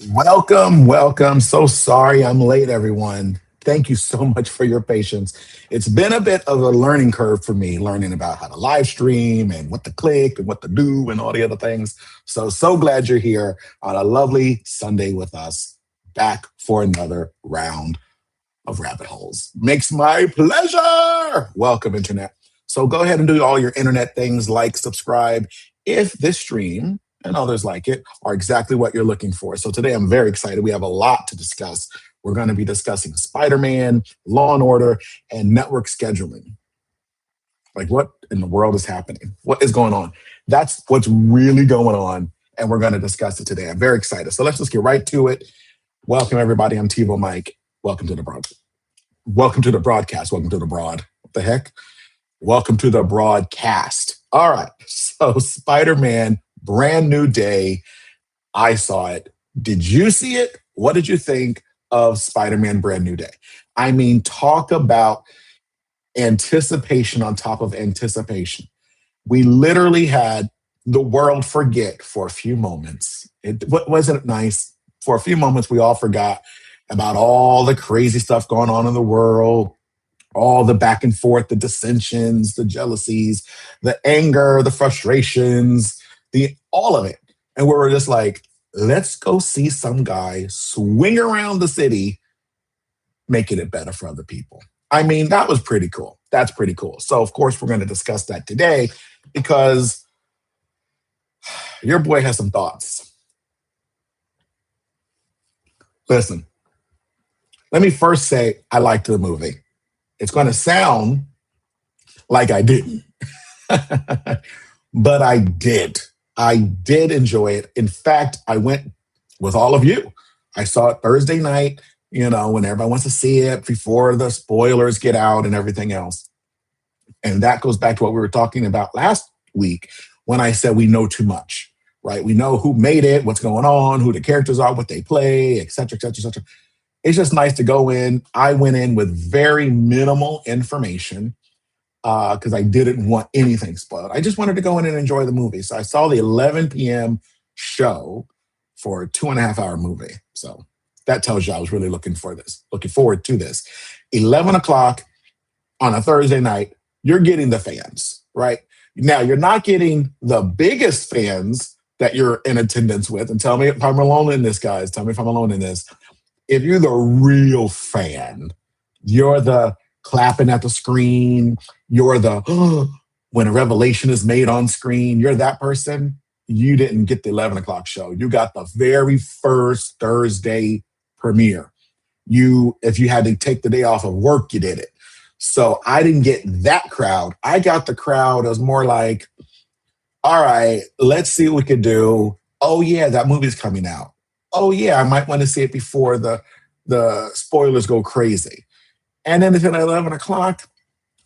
Welcome, welcome. So sorry I'm late, everyone. Thank you so much for your patience. It's been a bit of a learning curve for me, learning about how to live stream and what to click and what to do and all the other things. So glad you're here on a lovely Sunday with us, back for another round of rabbit holes. Makes my pleasure. Welcome, Internet. So go ahead and do all your Internet things like subscribe if this stream and others like it are exactly what you're looking for. So today I'm very excited. We have a lot to discuss. We're going to be discussing Spider Man, Law and Order, and network scheduling. Like, what in the world is happening? What is going on? That's what's really going on. And we're going to discuss it today. I'm very excited. So let's just get right to it. Welcome, everybody. I'm TiVoMike. Welcome to the welcome to the broadcast. Welcome to the broad. What the heck? Welcome to the broadcast. All right. So, Spider Man, brand new day. I saw it. Did you see it? What did you think of Spider Man, brand new day? I mean, talk about anticipation on top of anticipation. We literally had the world forget for a few moments. Wasn't it nice? For a few moments, we all forgot about all the crazy stuff going on in the world, all the back and forth, the dissensions, the jealousies, the anger, the frustrations, the all of it. And we were just like, let's go see some guy swing around the city, making it better for other people. I mean, that was pretty cool. That's pretty cool. So, of course, we're going to discuss that today because your boy has some thoughts. Listen, let me first say I liked the movie. It's going to sound like I didn't, but I did. I did enjoy it. In fact, I went with all of you. I saw it Thursday night, when everybody wants to see it before the spoilers get out and everything else. And that goes back to what we were talking about last week when I said we know too much, right? We know who made it, what's going on, who the characters are, what they play, et cetera, et cetera, et cetera. It's just nice to go in. I went in with very minimal information because I didn't want anything spoiled. I just wanted to go in and enjoy the movie. So I saw the 11 p.m. show for a 2.5-hour movie. So that tells you I was really looking forward to this. 11 o'clock on a Thursday night, you're getting the fans, right? Now, you're not getting the biggest fans that you're in attendance with. And tell me if I'm alone in this, guys. Tell me if I'm alone in this. If you're the real fan, you're the clapping at the screen, you're the when a revelation is made on screen, you're that person. You didn't get the 11 o'clock show. You got the very first Thursday premiere. If you had to take the day off of work, you did it. So I didn't get that crowd. I got the crowd as more like, all right, let's see what we can do. Oh yeah, that movie's coming out. Oh yeah, I might want to see it before the spoilers go crazy. And then at 11 o'clock,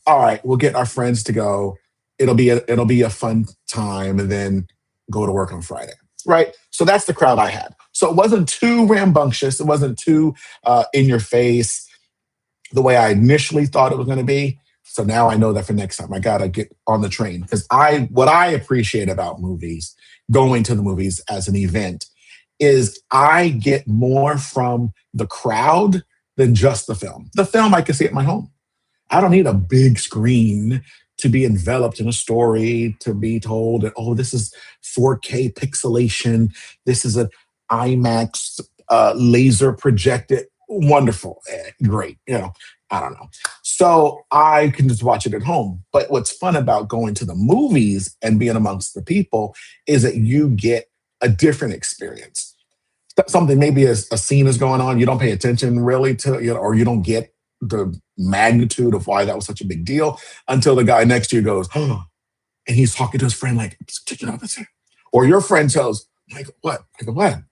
all right, we'll get our friends to go. It'll be a fun time, and then go to work on Friday, right? So that's the crowd I had. So it wasn't too rambunctious. It wasn't too in your face the way I initially thought it was going to be. So now I know that for next time I gotta get on the train because what I appreciate about movies, going to the movies as an event, is I get more from the crowd than just the film. The film I can see at my home. I don't need a big screen to be enveloped in a story, to be told that, oh, this is 4K pixelation. This is an IMAX laser projected. Wonderful. Great. I don't know. So I can just watch it at home. But what's fun about going to the movies and being amongst the people is that you get a different experience. Something maybe a scene is going on, you don't pay attention really to, or you don't get the magnitude of why that was such a big deal until the guy next to you goes, oh, and he's talking to his friend like, or your friend tells, like, what? I go, what?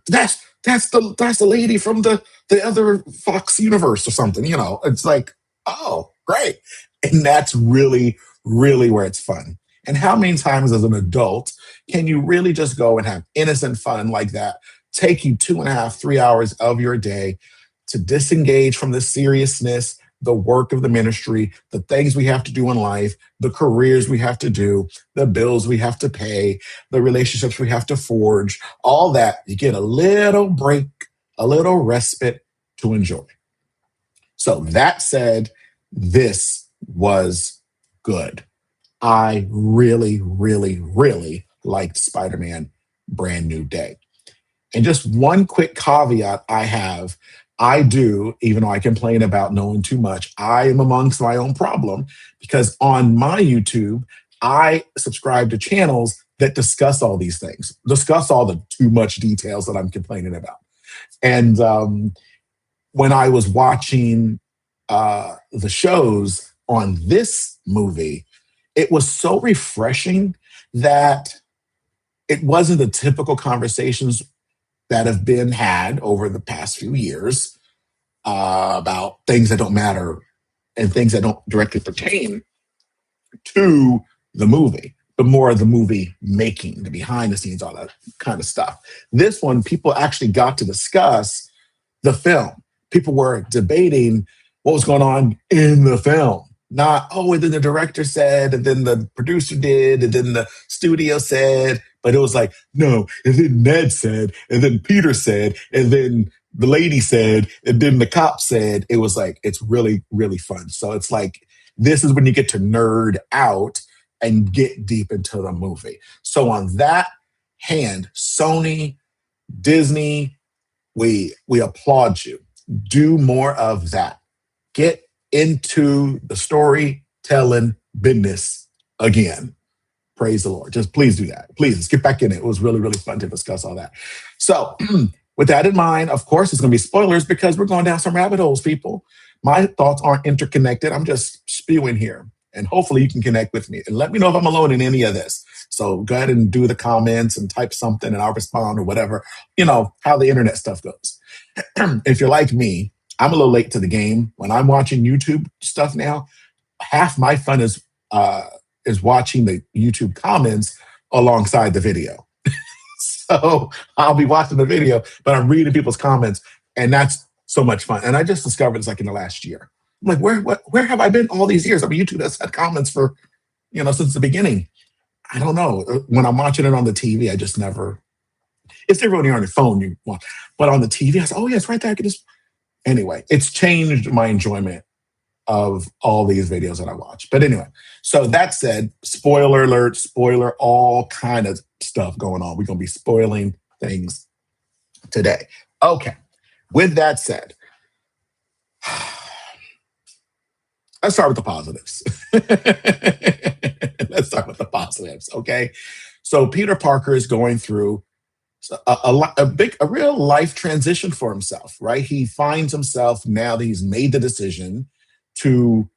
That's the lady from the other Fox universe or something, It's like, oh, great. And that's really, really where it's fun. And how many times as an adult can you really just go and have innocent fun like that? Take you 2.5, 3 hours of your day to disengage from the seriousness, the work of the ministry, the things we have to do in life, the careers we have to do, the bills we have to pay, the relationships we have to forge, all that. You get a little break, a little respite to enjoy. So that said, this was good. I really, really, really liked Spider-Man Brand New Day. And just one quick caveat I have, I do, even though I complain about knowing too much, I am amongst my own problem because on my YouTube, I subscribe to channels that discuss all these things, discuss all the too much details that I'm complaining about. And when I was watching the shows on this movie, it was so refreshing that it wasn't the typical conversations that have been had over the past few years about things that don't matter and things that don't directly pertain to the movie, but more of the movie making, the behind the scenes, all that kind of stuff. This one, people actually got to discuss the film. People were debating what was going on in the film. Not, oh, and then the director said, and then the producer did, and then the studio said, but it was like, no, and then Ned said, and then Peter said, and then the lady said, and then the cop said. It was like, it's really, really fun. So it's like, this is when you get to nerd out and get deep into the movie. So on that hand, Sony, Disney, we applaud you. Do more of that. Get into the storytelling business again. Praise the Lord. Just please do that. Please, let's get back in it. It was really, really fun to discuss all that. So with that in mind, of course, it's going to be spoilers because we're going down some rabbit holes, people. My thoughts aren't interconnected. I'm just spewing here. And hopefully you can connect with me. And let me know if I'm alone in any of this. So go ahead and do the comments and type something and I'll respond or whatever. You know, how the internet stuff goes. If you're like me, I'm a little late to the game. When I'm watching YouTube stuff now, half my fun is watching the YouTube comments alongside the video. So I'll be watching the video, but I'm reading people's comments, and that's so much fun. And I just discovered it's like in the last year. I'm like, where have I been all these years? I mean, YouTube has had comments for, since the beginning. I don't know. When I'm watching it on the TV, I just never. It's different when you're on your phone, you watch. But on the TV, I said, oh yeah, it's right there. I can just. Anyway, it's changed my enjoyment of all these videos that I watch. But anyway, so that said, spoiler alert, spoiler, all kind of stuff going on. We're going to be spoiling things today. Okay. With that said, let's start with the positives. Let's start with the positives. Okay. So Peter Parker is going through a real life transition for himself, right? He finds himself now that he's made the decision to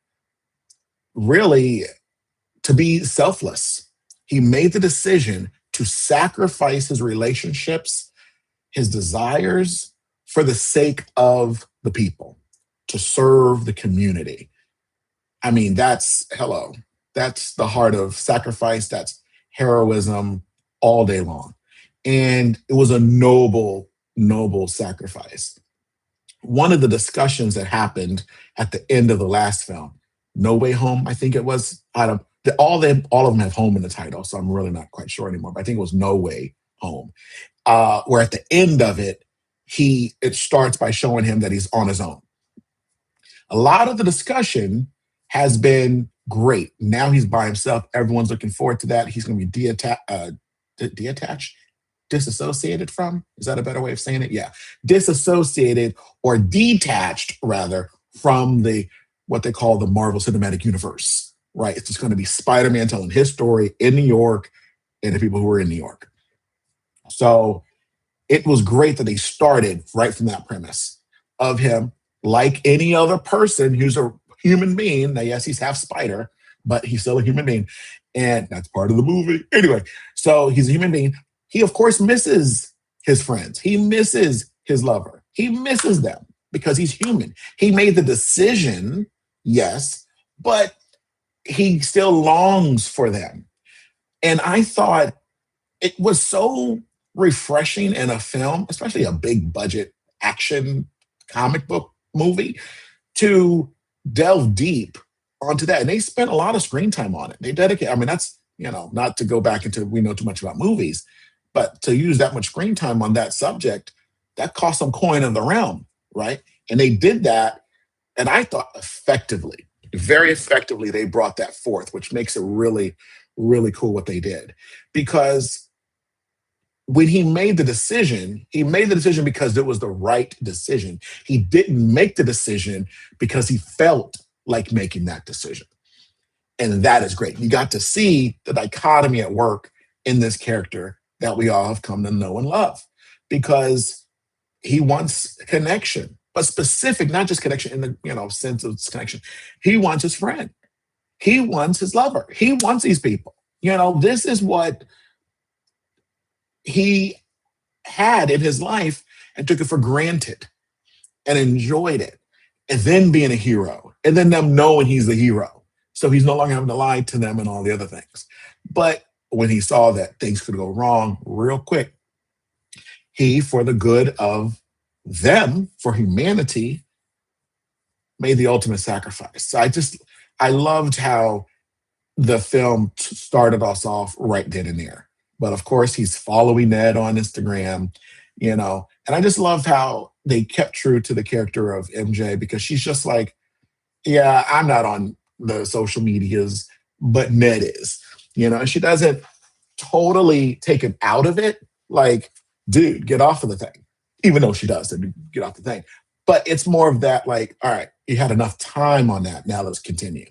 be selfless. He made the decision to sacrifice his relationships, his desires for the sake of the people, to serve the community. I mean, that's the heart of sacrifice. That's heroism all day long. And it was a noble, noble sacrifice. One of the discussions that happened at the end of the last film, No Way Home, I think it was, all of them have home in the title, so I'm really not quite sure anymore, but I think it was No Way Home, where at the end of it, it starts by showing him that he's on his own. A lot of the discussion has been great. Now he's by himself. Everyone's looking forward to that. He's going to be disassociated from? Is that a better way of saying it? Yeah. Disassociated or detached, rather, from what they call the Marvel Cinematic Universe, right? It's just going to be Spider-Man telling his story in New York and the people who are in New York. So it was great that they started right from that premise of him, like any other person who's a human being. Now, yes, he's half spider, but he's still a human being. And that's part of the movie. Anyway, so he's a human being. He, of course, misses his friends. He misses his lover. He misses them because he's human. He made the decision, yes, but he still longs for them. And I thought it was so refreshing in a film, especially a big budget action comic book movie, to delve deep onto that. And they spent a lot of screen time on it. They dedicate, I mean, that's, not to go back into we know too much about movies, but to use that much screen time on that subject, that cost some coin in the realm, right? And they did that, and I thought effectively, very effectively, they brought that forth, which makes it really, really cool what they did. Because when he made the decision because it was the right decision. He didn't make the decision because he felt like making that decision. And that is great. You got to see the dichotomy at work in this character that we all have come to know and love, because he wants connection, but specific, not just connection in the sense of connection. He wants his friend. He wants his lover. He wants these people. This is what he had in his life and took it for granted and enjoyed it. And then being a hero, and then them knowing he's the hero. So he's no longer having to lie to them and all the other things. But when he saw that things could go wrong real quick, he, for the good of them, for humanity, made the ultimate sacrifice. So I loved how the film started us off right then and there. But of course, he's following Ned on Instagram, and I just loved how they kept true to the character of MJ, because she's just like, yeah, I'm not on the social medias, but Ned is, and she doesn't totally take him out of it. Like, dude, get off of the thing, even though she does get off the thing. But it's more of that, like, all right, you had enough time on that. Now let's continue.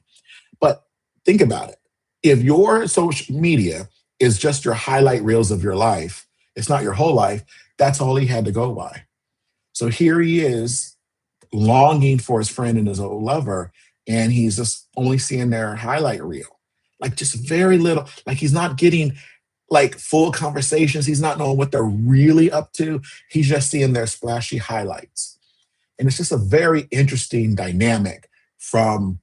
But think about it. If your social media is just your highlight reels of your life, it's not your whole life, that's all he had to go by. So here he is longing for his friend and his old lover, and he's just only seeing their highlight reel. Like, just very little, like he's not getting like full conversations. He's not knowing what they're really up to. He's just seeing their splashy highlights. And it's just a very interesting dynamic from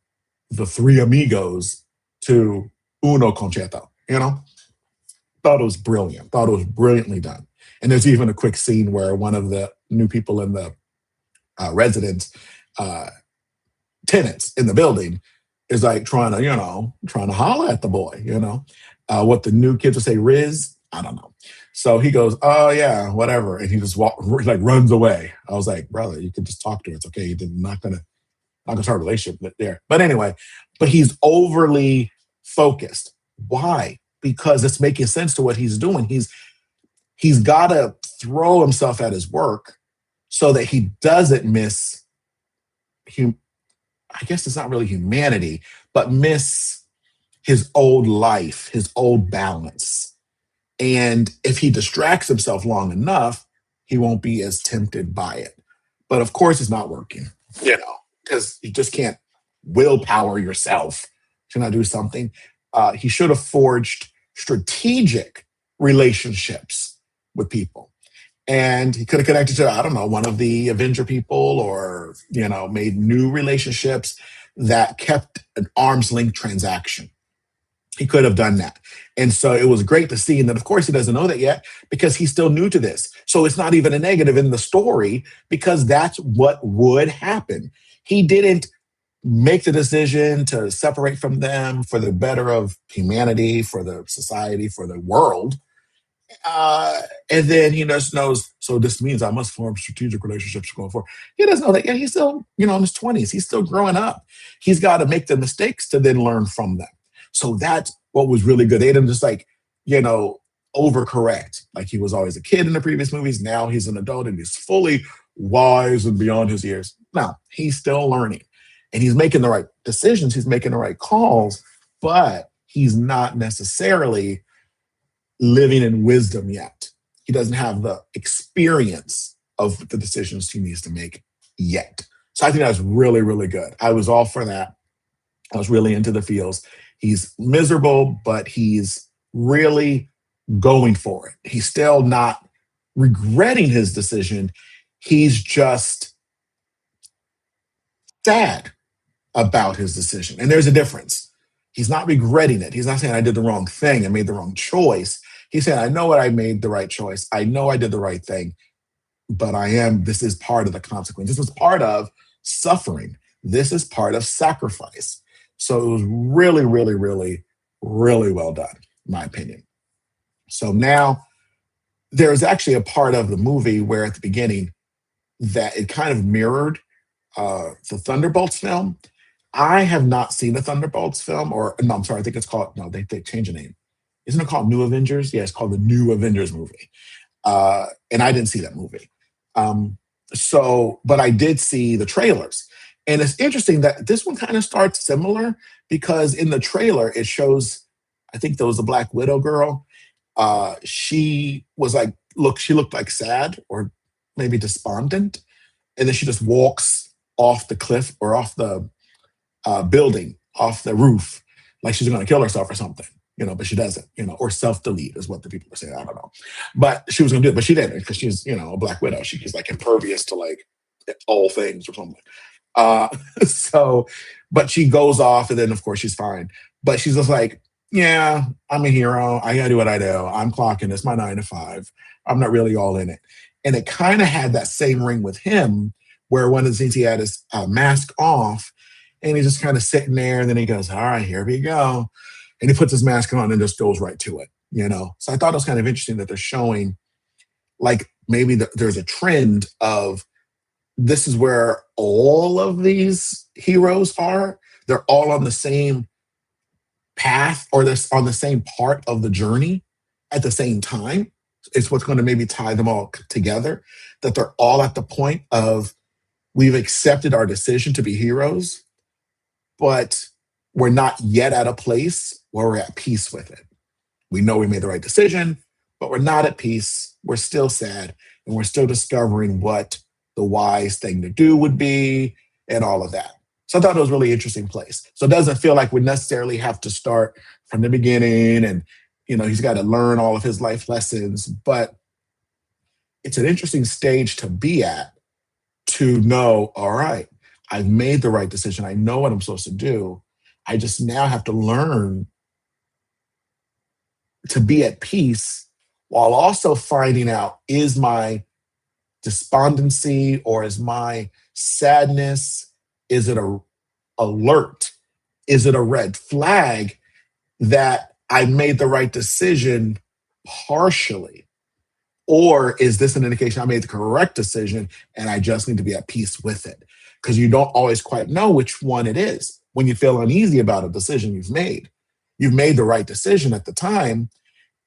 the three amigos to uno concerto, Thought it was brilliant. Thought it was brilliantly done. And there's even a quick scene where one of the new people in the residents, tenants in the building, is like trying to holler at the boy, what the new kids would say, Riz, I don't know. So he goes, oh yeah, whatever. And he just runs away. I was like, brother, you can just talk to her. It's okay. You're not gonna start a relationship there. But anyway, he's overly focused. Why? Because it's making sense to what he's doing. He's got to throw himself at his work so that he doesn't miss I guess it's not really humanity, but miss his old life, his old balance. And if he distracts himself long enough, he won't be as tempted by it. But of course, it's not working, because you just can't willpower yourself to not do something. He should have forged strategic relationships with people. And he could have connected to, I don't know, one of the Avenger people, or, made new relationships that kept an arm's length transaction. He could have done that. And so it was great to see. And then, of course, he doesn't know that yet because he's still new to this. So it's not even a negative in the story, because that's what would happen. He didn't make the decision to separate from them for the better of humanity, for the society, for the world. And then he just knows, so this means I must form strategic relationships going forward. He doesn't know that yet. He's still, in his 20s. He's still growing up. He's got to make the mistakes to then learn from them. So that's what was really good. They didn't just overcorrect. Like he was always a kid in the previous movies. Now he's an adult and he's fully wise and beyond his years. No, he's still learning. And he's making the right decisions. He's making the right calls, but he's not necessarily living in wisdom yet. He doesn't have the experience of the decisions he needs to make yet. So I think that's really, really good. I was all for that. I was really into the feels. He's miserable, but he's really going for it. He's still not regretting his decision. He's just sad about his decision. And there's a difference. He's not regretting it. He's not saying I did the wrong thing, I made the wrong choice. He's saying, I know I made the right choice. I know I did the right thing, but this is part of the consequence. This was part of suffering. This is part of sacrifice. So it was really, really, really, really well done, in my opinion. So now there's actually a part of the movie where at the beginning that it kind of mirrored the Thunderbolts film. I have not seen the Thunderbolts film, or no, I'm sorry, I think it's called, no, they changed the name. Isn't it called New Avengers? Yeah, it's called the New Avengers movie. And I didn't see that movie. Um, but I did see the trailers. And it's interesting that this one kind of starts similar because in the trailer, it shows, I think there was a Black Widow girl. She was like, she looked like sad or maybe despondent. And then she just walks off the cliff or off the building, off the roof, like she's going to kill herself or something, but she doesn't, or self-delete is what the people are saying. I don't know. But she was going to do it, but she didn't because she's, a Black Widow. She's like impervious to like all things or something. Uh, so, but she goes off and then of course she's fine. But she's just like, yeah, I'm a hero. I got to do what I do. I'm clocking. It's my 9 to 5. I'm not really all in it. And it kind of had that same ring with him where one of the things he had his mask off and he's just kind of sitting there. And then he goes, all right, here we go. And he puts his mask on and just goes right to it, So I thought it was kind of interesting that they're showing like maybe there's a trend of this is where all of these heroes are. They're all on the same path or they're on the same part of the journey at the same time. It's what's going to maybe tie them all together, that they're all at the point of we've accepted our decision to be heroes, but we're not yet at a place where we're at peace with it. We know we made the right decision, but we're not at peace. We're still sad, and we're still discovering what the wise thing to do would be and all of that. So I thought it was a really interesting place. So it doesn't feel like we necessarily have to start from the beginning and, he's got to learn all of his life lessons, but it's an interesting stage to be at to know, all right, I've made the right decision. I know what I'm supposed to do. I just now have to learn to be at peace while also finding out, is my despondency or is my sadness, is it a alert? Is it a red flag that I made the right decision partially? Or is this an indication I made the correct decision and I just need to be at peace with it? Because you don't always quite know which one it is when you feel uneasy about a decision you've made. You've made the right decision at the time,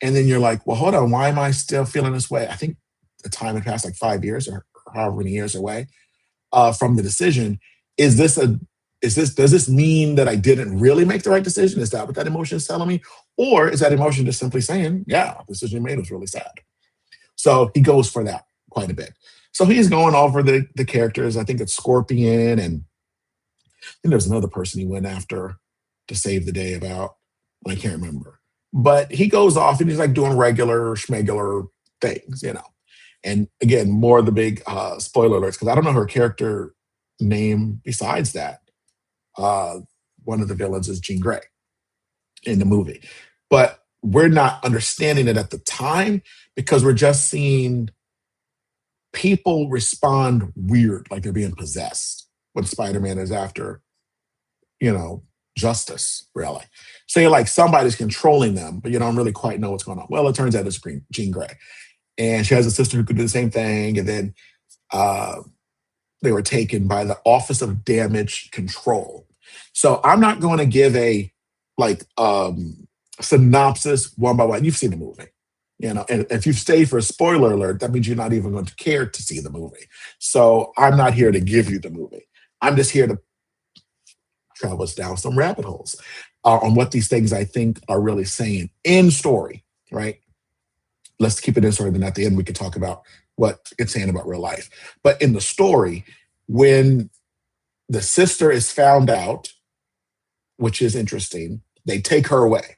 and then you're like, well, hold on, why am I still feeling this way? I think the time had passed like 5 years or however many years away from the decision. Does this mean that I didn't really make the right decision? Is that what that emotion is telling me? Or is that emotion just simply saying, yeah, the decision you made was really sad? So he goes for that quite a bit. So he's going over the characters. I think it's Scorpion, and then there's another person he went after to save the day about. I can't remember. But he goes off and he's like doing regular schmegular things, And again, more of the big spoiler alerts, because I don't know her character name besides that. One of the villains is Jean Grey in the movie. But we're not understanding it at the time because we're just seeing people respond weird, like they're being possessed when Spider-Man is after, justice, really. So you're like, somebody's controlling them, but you don't really quite know what's going on. Well, it turns out it's Jean Grey. And she has a sister who could do the same thing. And then they were taken by the Office of Damage Control. So I'm not going to give a synopsis one by one. You've seen the movie, and if you've stayed for a spoiler alert, that means you're not even going to care to see the movie. So I'm not here to give you the movie. I'm just here to travel us down some rabbit holes on what these things I think are really saying in story, right? Let's keep it in story. Then at the end, we can talk about what it's saying about real life. But in the story, when the sister is found out, which is interesting, they take her away.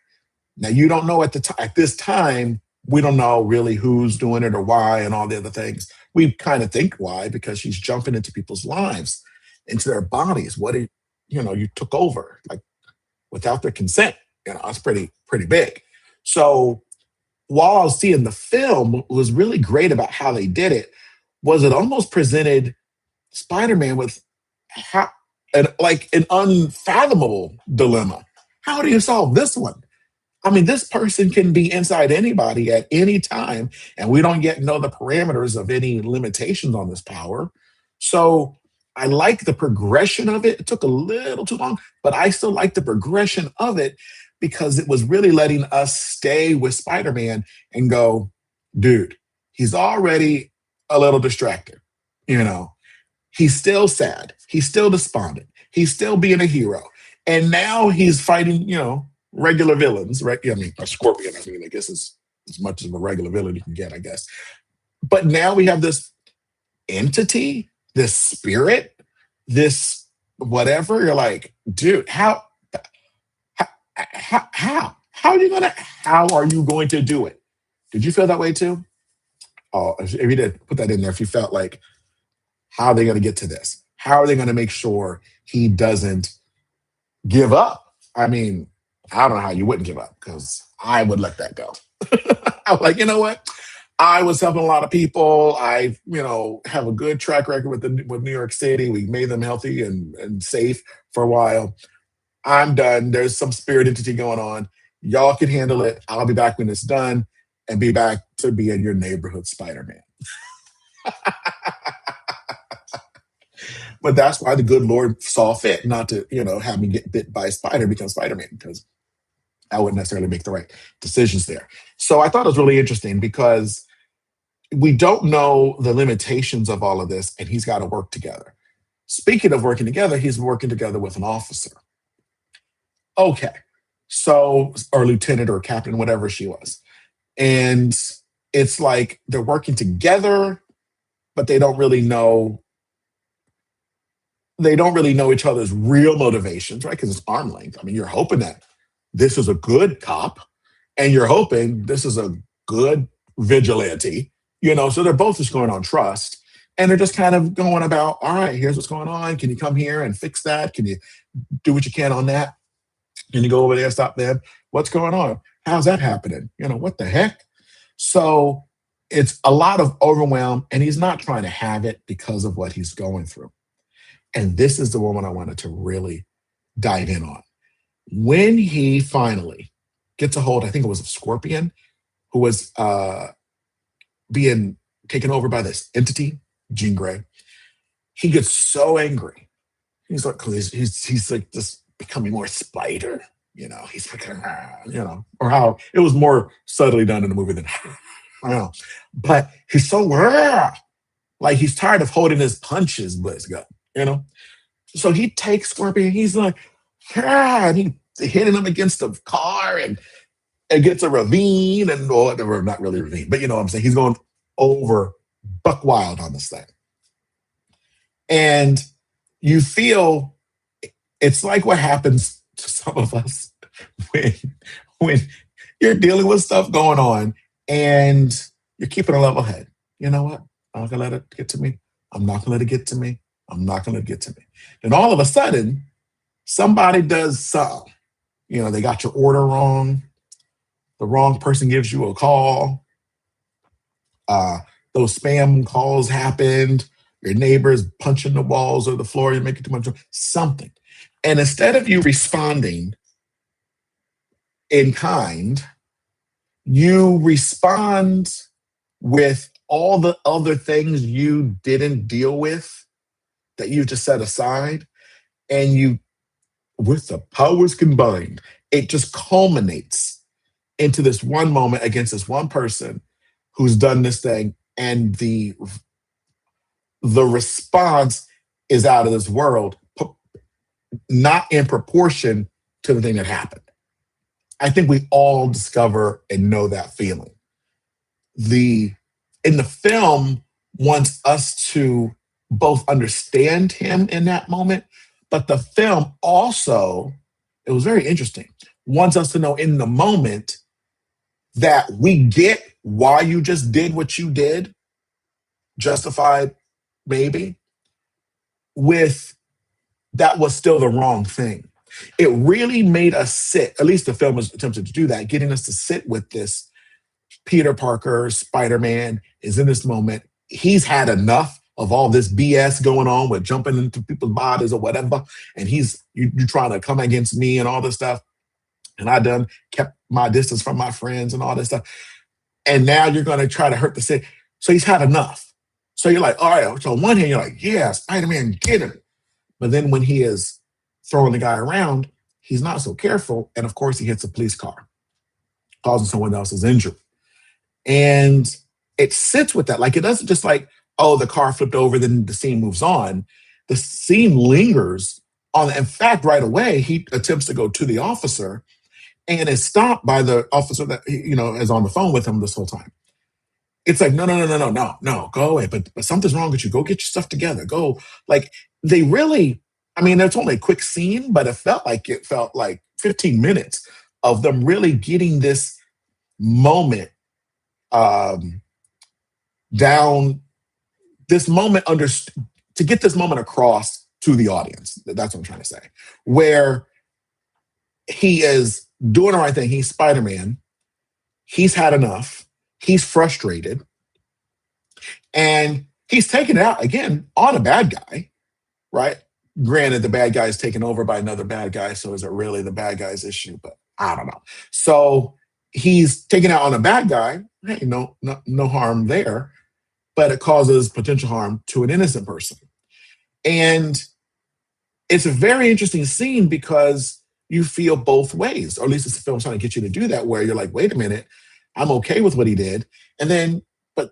Now, you don't know at this time, we don't know really who's doing it or why and all the other things. We kind of think why, because she's jumping into people's lives, into their bodies. You took over, like without their consent. It's pretty big. So while I was seeing the film, what was really great about how they did it was it almost presented Spider-Man with an unfathomable dilemma. How do you solve this one? I mean, this person can be inside anybody at any time, and we don't yet know the parameters of any limitations on this power. So I like the progression of it. It took a little too long, but I still like the progression of it because it was really letting us stay with Spider Man and go, dude, he's already a little distracted. You know, he's still sad. He's still despondent. He's still being a hero. And now he's fighting, regular villains, right? I mean, a scorpion, I guess is as much of a regular villain you can get, I guess. But now we have this entity, this spirit, this whatever. You're like, dude, how are you going to do it? Did you feel that way too? Oh, if you did, put that in there. If you felt like, how are they going to get to this? How are they going to make sure he doesn't give up? I mean, I don't know how you wouldn't give up because I would let that go. I'm like, you know what? I was helping a lot of people. I, have a good track record with New York City. We made them healthy and safe for a while. I'm done. There's some spirit entity going on. Y'all can handle it. I'll be back when it's done and be back to being your neighborhood Spider-Man. But that's why the good Lord saw fit not to, have me get bit by a spider, become Spider-Man, because I wouldn't necessarily make the right decisions there. So I thought it was really interesting because we don't know the limitations of all of this, and he's got to work together. Speaking of working together, he's working together with an officer. Okay. So, or lieutenant or captain, whatever she was. And it's like they're working together, but they don't really know each other's real motivations, right? Because it's arm length. I mean, you're hoping that this is a good cop, and you're hoping this is a good vigilante, so they're both just going on trust. And they're just kind of going about, all right, here's what's going on. Can you come here and fix that? Can you do what you can on that? Can you go over there and stop them? What's going on? How's that happening? What the heck? So it's a lot of overwhelm, and he's not trying to have it because of what he's going through. And this is the woman I wanted to really dive in on. When he finally gets a hold, I think it was of Scorpion, who was being taken over by this entity, Jean Grey, he gets so angry. He's like, he's like this becoming more spider, he's freaking, or how it was more subtly done in the movie than, I don't know. But he's so, like he's tired of holding his punches, but it's good, So he takes Scorpion, he's like, and he hitting him against the car and gets a ravine or not really a ravine, but you know what I'm saying? He's going over buck wild on this thing. And you feel it's like what happens to some of us when you're dealing with stuff going on and you're keeping a level head. You know what? I'm not going to let it get to me. I'm not going to let it get to me. I'm not going to let it get to me. Then all of a sudden, somebody does something. They got your order wrong. The wrong person gives you a call. Those spam calls happened. Your neighbor's punching the walls or the floor. You're making too much something. And instead of you responding in kind, you respond with all the other things you didn't deal with that you just set aside. And you, with the powers combined, it just culminates into this one moment against this one person who's done this thing. And the response is out of this world, not in proportion to the thing that happened. I think we all discover and know that feeling. In the film wants us to both understand him in that moment, but the film also, it was very interesting, wants us to know in the moment that we get why you just did what you did, justified maybe, with that was still the wrong thing. It really made us sit, at least the film was attempted to do that, getting us to sit with this. Peter Parker, Spider-Man, is in this moment. He's had enough. of all this BS going on with jumping into people's bodies or whatever, and you trying to come against me and all this stuff, and I done kept my distance from my friends and all this stuff, and now you're going to try to hurt the city. So he's had enough. So you're like, all right. So on one hand, you're like, yeah, Spider-Man, get him. But then when he is throwing the guy around, he's not so careful, and of course he hits a police car, causing someone else's injury. And it sits with that. Like, it doesn't just like, oh, the car flipped over, then the scene moves on. The scene lingers on. In fact, right away, he attempts to go to the officer and is stopped by the officer that, is on the phone with him this whole time. It's like, no, go away. But something's wrong with you. Go get your stuff together. Go. Like, they really, it's only a quick scene, but it felt like 15 minutes of them really getting this moment down, this moment to get this moment across to the audience. That's what I'm trying to say. Where he is doing the right thing. He's Spider-Man. He's had enough. He's frustrated. And he's taking it out, again, on a bad guy, right? Granted, the bad guy is taken over by another bad guy, so is it really the bad guy's issue? But I don't know. So he's taking out on a bad guy. Hey, no harm there, but it causes potential harm to an innocent person. And it's a very interesting scene because you feel both ways, or at least it's a film trying to get you to do that, where you're like, wait a minute, I'm okay with what he did. And then, but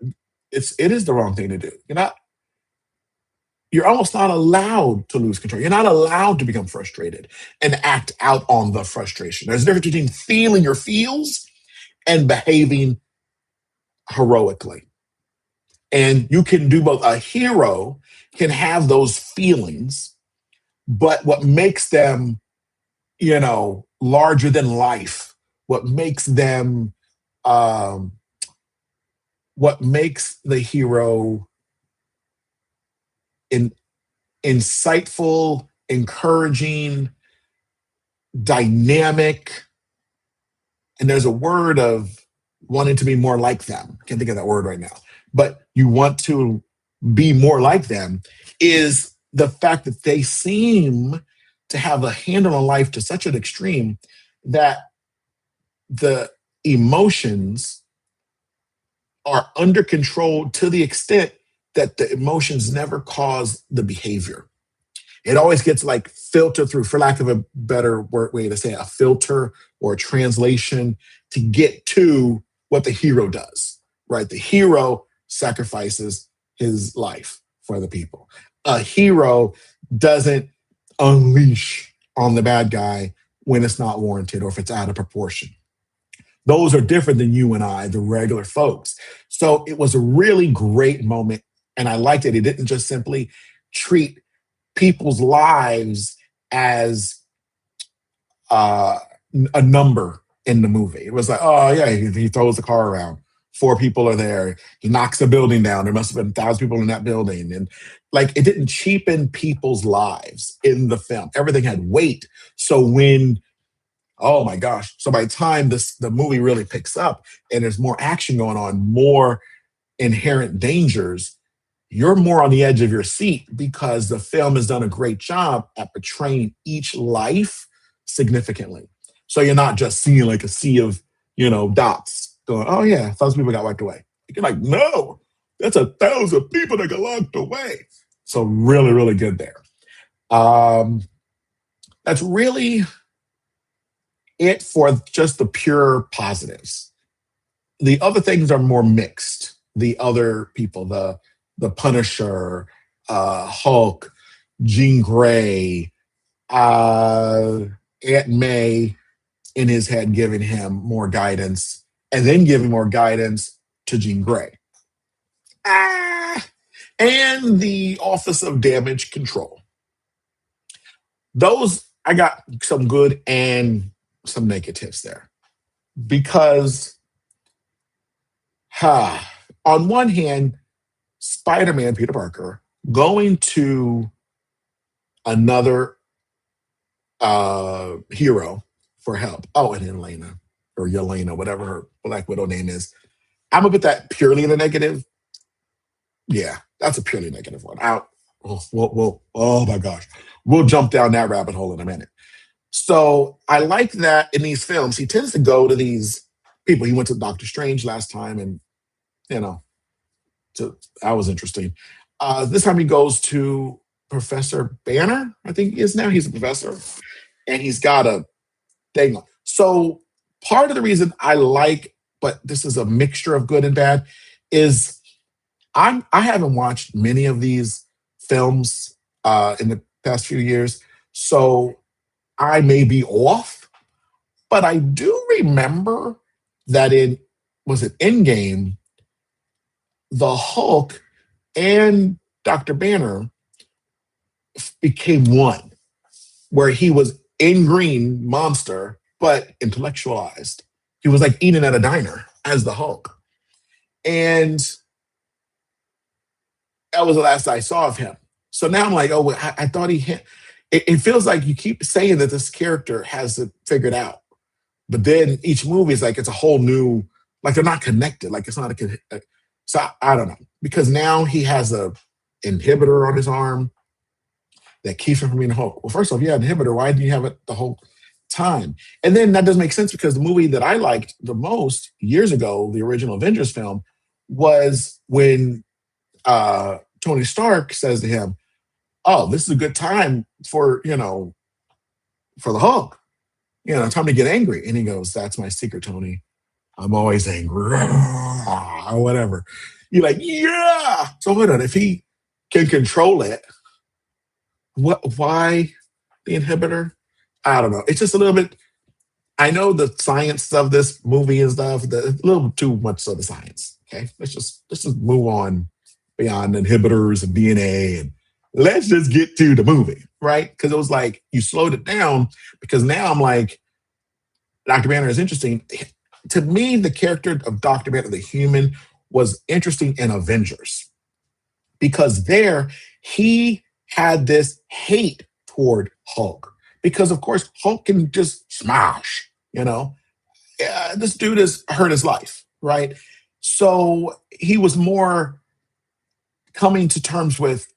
it is the wrong thing to do. You're almost not allowed to lose control. You're not allowed to become frustrated and act out on the frustration. There's a difference between feeling your feels and behaving heroically. And you can do both. A hero can have those feelings, but what makes them, larger than life, what makes them, what makes the hero insightful, encouraging, dynamic, and there's a word of wanting to be more like them. I can't think of that word right now, but you want to be more like them, is the fact that they seem to have a handle on life to such an extreme that the emotions are under control to the extent that the emotions never cause the behavior. It always gets like filtered through, for lack of a better way to say it, a filter or a translation to get to what the hero does, right? The hero sacrifices his life for the people. A hero doesn't unleash on the bad guy when it's not warranted or if it's out of proportion. Those are different than you and I, the regular folks. So it was a really great moment. And I liked it. It didn't just simply treat people's lives as a number in the movie. It was like, oh, yeah, he throws the car around. 4 people are there. He knocks a building down. There must have been 1,000 people in that building. And like, it didn't cheapen people's lives in the film. Everything had weight. So when, oh my gosh. So by the time the movie really picks up and there's more action going on, more inherent dangers, you're more on the edge of your seat because the film has done a great job at portraying each life significantly. So you're not just seeing like a sea of, dots going, oh yeah, 1,000 people got wiped away. You're like, no, that's 1,000 people that got locked away. So really, really good there. That's really it for just the pure positives. The other things are more mixed. The other people, the Punisher, Hulk, Jean Grey, Aunt May in his head giving him more guidance, and then giving more guidance to Jean Grey. And the Office of Damage Control. Those, I got some good and some negatives there. Because, on one hand, Spider-Man, Peter Parker, going to another hero for help. Oh, and Elena, or Yelena, whatever her Black Widow name is. I'm going to put that purely in a negative. Yeah, That's a purely negative one. Out. Oh my gosh. We'll jump down that rabbit hole in a minute. So I like that in these films, he tends to go to these people. He went to Doctor Strange last time, and you know, that was interesting. This time he goes to Professor Banner, I think he is now. He's a professor, and he's got a thing. So part of the reason I like, but this is a mixture of good and bad, is I haven't watched many of these films in the past few years, so I may be off, but I do remember that in was it Endgame, the Hulk and Dr. Banner became one, where he was in green monster, but intellectualized. He was like eating at a diner as the Hulk. And that was the last I saw of him. So now I'm like, oh, I thought he hit. It feels like you keep saying that this character has it figured out. But then each movie is like, it's a whole new, like they're not connected. Like it's not so I don't know. Because now he has a inhibitor on his arm that keeps him from being a Hulk. Well, first off, you had an inhibitor. Why didn't you have it the whole time? And then that doesn't make sense because the movie that I liked the most years ago, the original Avengers film, was when Tony Stark says to him, "Oh, this is a good time for for the Hulk. Time to get angry." And he goes, "That's my secret, Tony. I'm always angry." Or whatever. You're like, yeah. So hold on. If he can control it, why the inhibitor? I don't know. It's just a little bit. I know the science of this movie and stuff. A little too much of the science. Okay, let's just move on beyond inhibitors and DNA and let's just get to the movie, right? Because it was like you slowed it down because now I'm like, Dr. Banner is interesting. To me, the character of Dr. Banner, the human, was interesting in Avengers because there he had this hate toward Hulk because, of course, Hulk can just smash, Yeah, this dude has hurt his life, right? So he was more coming to terms with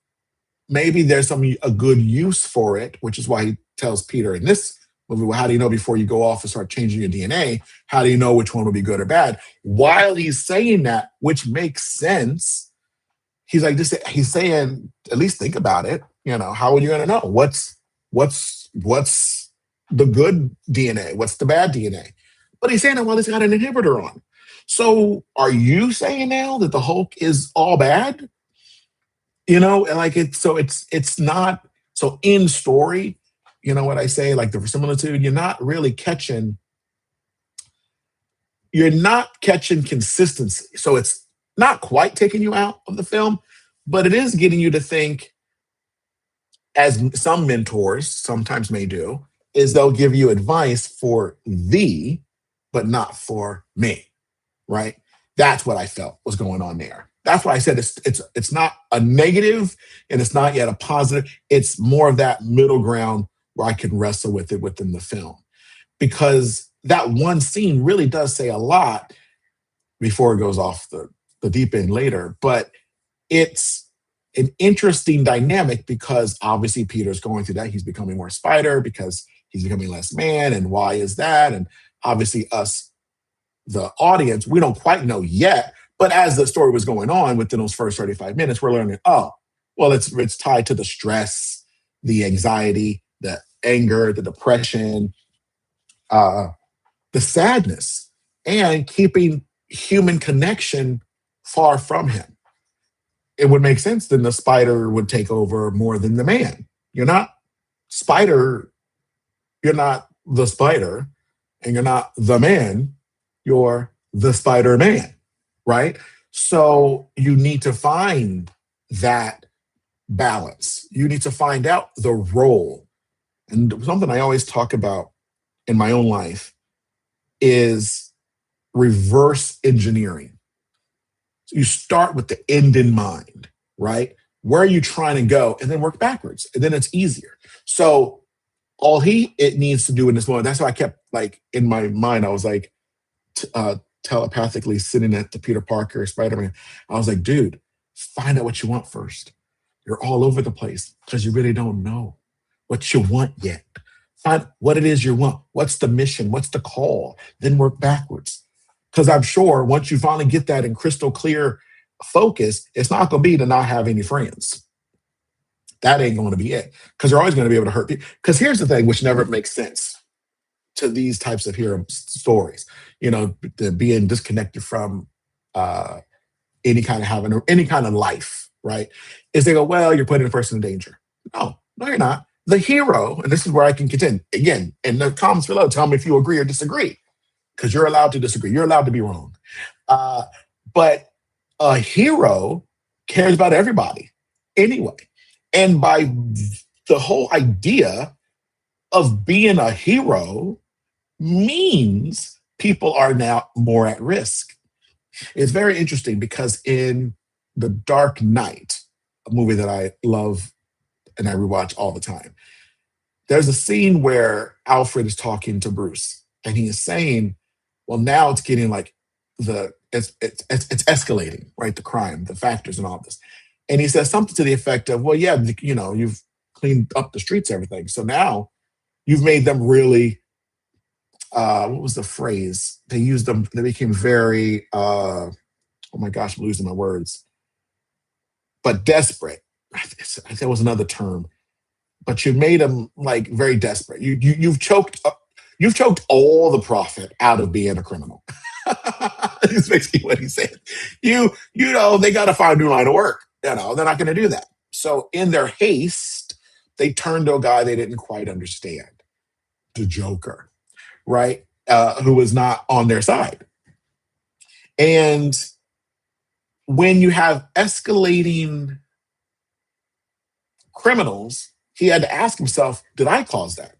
maybe there's a good use for it, which is why he tells Peter in this movie, well, how do you know before you go off and start changing your DNA? How do you know which one will be good or bad? While he's saying that, which makes sense, he's like, he's saying, at least think about it. How are you going to know? What's the good DNA? What's the bad DNA? But he's saying that while he's got an inhibitor on. So are you saying now that the Hulk is all bad? And like it's not so in story, what I say, like the verisimilitude, you're not catching consistency. So it's not quite taking you out of the film, but it is getting you to think, as some mentors sometimes may do, is they'll give you advice for thee, but not for me, right? That's what I felt was going on there. That's why I said it's not a negative and it's not yet a positive. It's more of that middle ground where I can wrestle with it within the film. Because that one scene really does say a lot before it goes off the deep end later. But it's an interesting dynamic because obviously Peter's going through that. He's becoming more spider because he's becoming less man. And why is that? And obviously us, the audience, we don't quite know yet. But as the story was going on within those first 35 minutes, we're learning, oh, well, it's tied to the stress, the anxiety, the anger, the depression, the sadness, and keeping human connection far from him. It would make sense then the spider would take over more than the man. You're not the spider, and you're not the man, you're the Spider-Man. Right? So you need to find that balance. You need to find out the role. And something I always talk about in my own life is reverse engineering. So you start with the end in mind, right? Where are you trying to go? And then work backwards. And then it's easier. So it needs to do in this moment, that's why I kept like in my mind, I was like, telepathically sitting at the Peter Parker Spider-Man. I was like, dude, Find out what you want first. You're all over the place because you really don't know what you want yet. Find what it is you want. What's the mission? What's the call? Then work backwards. Because I'm sure once you finally get that in crystal clear focus, it's not going to be to not have any friends. That ain't going to be it. Because you're always going to be able to hurt people. Because here's the thing, which never makes sense to these types of hero stories. The being disconnected from uh, any kind of having any kind of life, right? Is they go, well, you're putting a person in danger. No, you're not. The hero, and this is where I can contend again in the comments below. Tell me if you agree or disagree, because you're allowed to disagree. You're allowed to be wrong. Uh, but a hero cares about everybody anyway, and by the whole idea of being a hero means people are now more at risk. It's very interesting because in The Dark Knight, a movie that I love and I rewatch all the time, there's a scene where Alfred is talking to Bruce and he is saying, well, now it's getting like it's escalating, right? The crime, the factors and all this. And he says something to the effect of, well, yeah, you've cleaned up the streets, everything. So now you've made them really, what was the phrase? They used them, they became very, oh my gosh, I'm losing my words, but desperate. I think that was another term, but you made them like very desperate. You've choked all the profit out of being a criminal. That's basically what he said. They got to find a new line of work. They're not going to do that. So in their haste, they turned to a guy they didn't quite understand, the Joker, right? Who was not on their side. And when you have escalating criminals, he had to ask himself, did I cause that?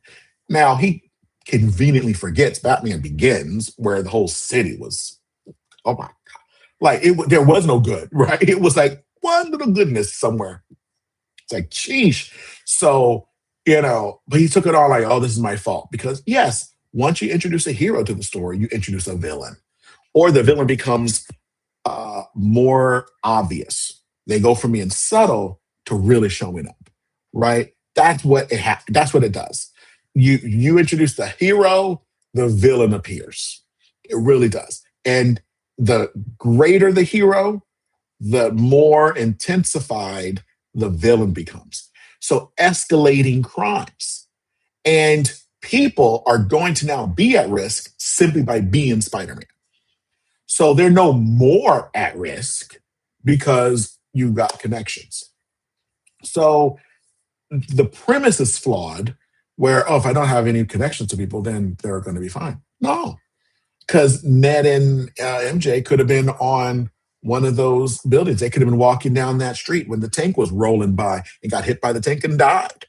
Now, he conveniently forgets Batman Begins, where the whole city was, oh my God. Like, there was no good, right? It was like one little goodness somewhere. It's like, sheesh. So, but he took it all like, oh, this is my fault. Because, yes, once you introduce a hero to the story, you introduce a villain. Or the villain becomes more obvious. They go from being subtle to really showing up, right? That's what it does. You introduce the hero, the villain appears. It really does. And the greater the hero, the more intensified the villain becomes. So escalating crimes. And people are going to now be at risk simply by being Spider-Man. So they're no more at risk because you've got connections. So the premise is flawed where, if I don't have any connections to people, then they're going to be fine. No, because Ned and MJ could have been on one of those buildings. They could have been walking down that street when the tank was rolling by and got hit by the tank and died.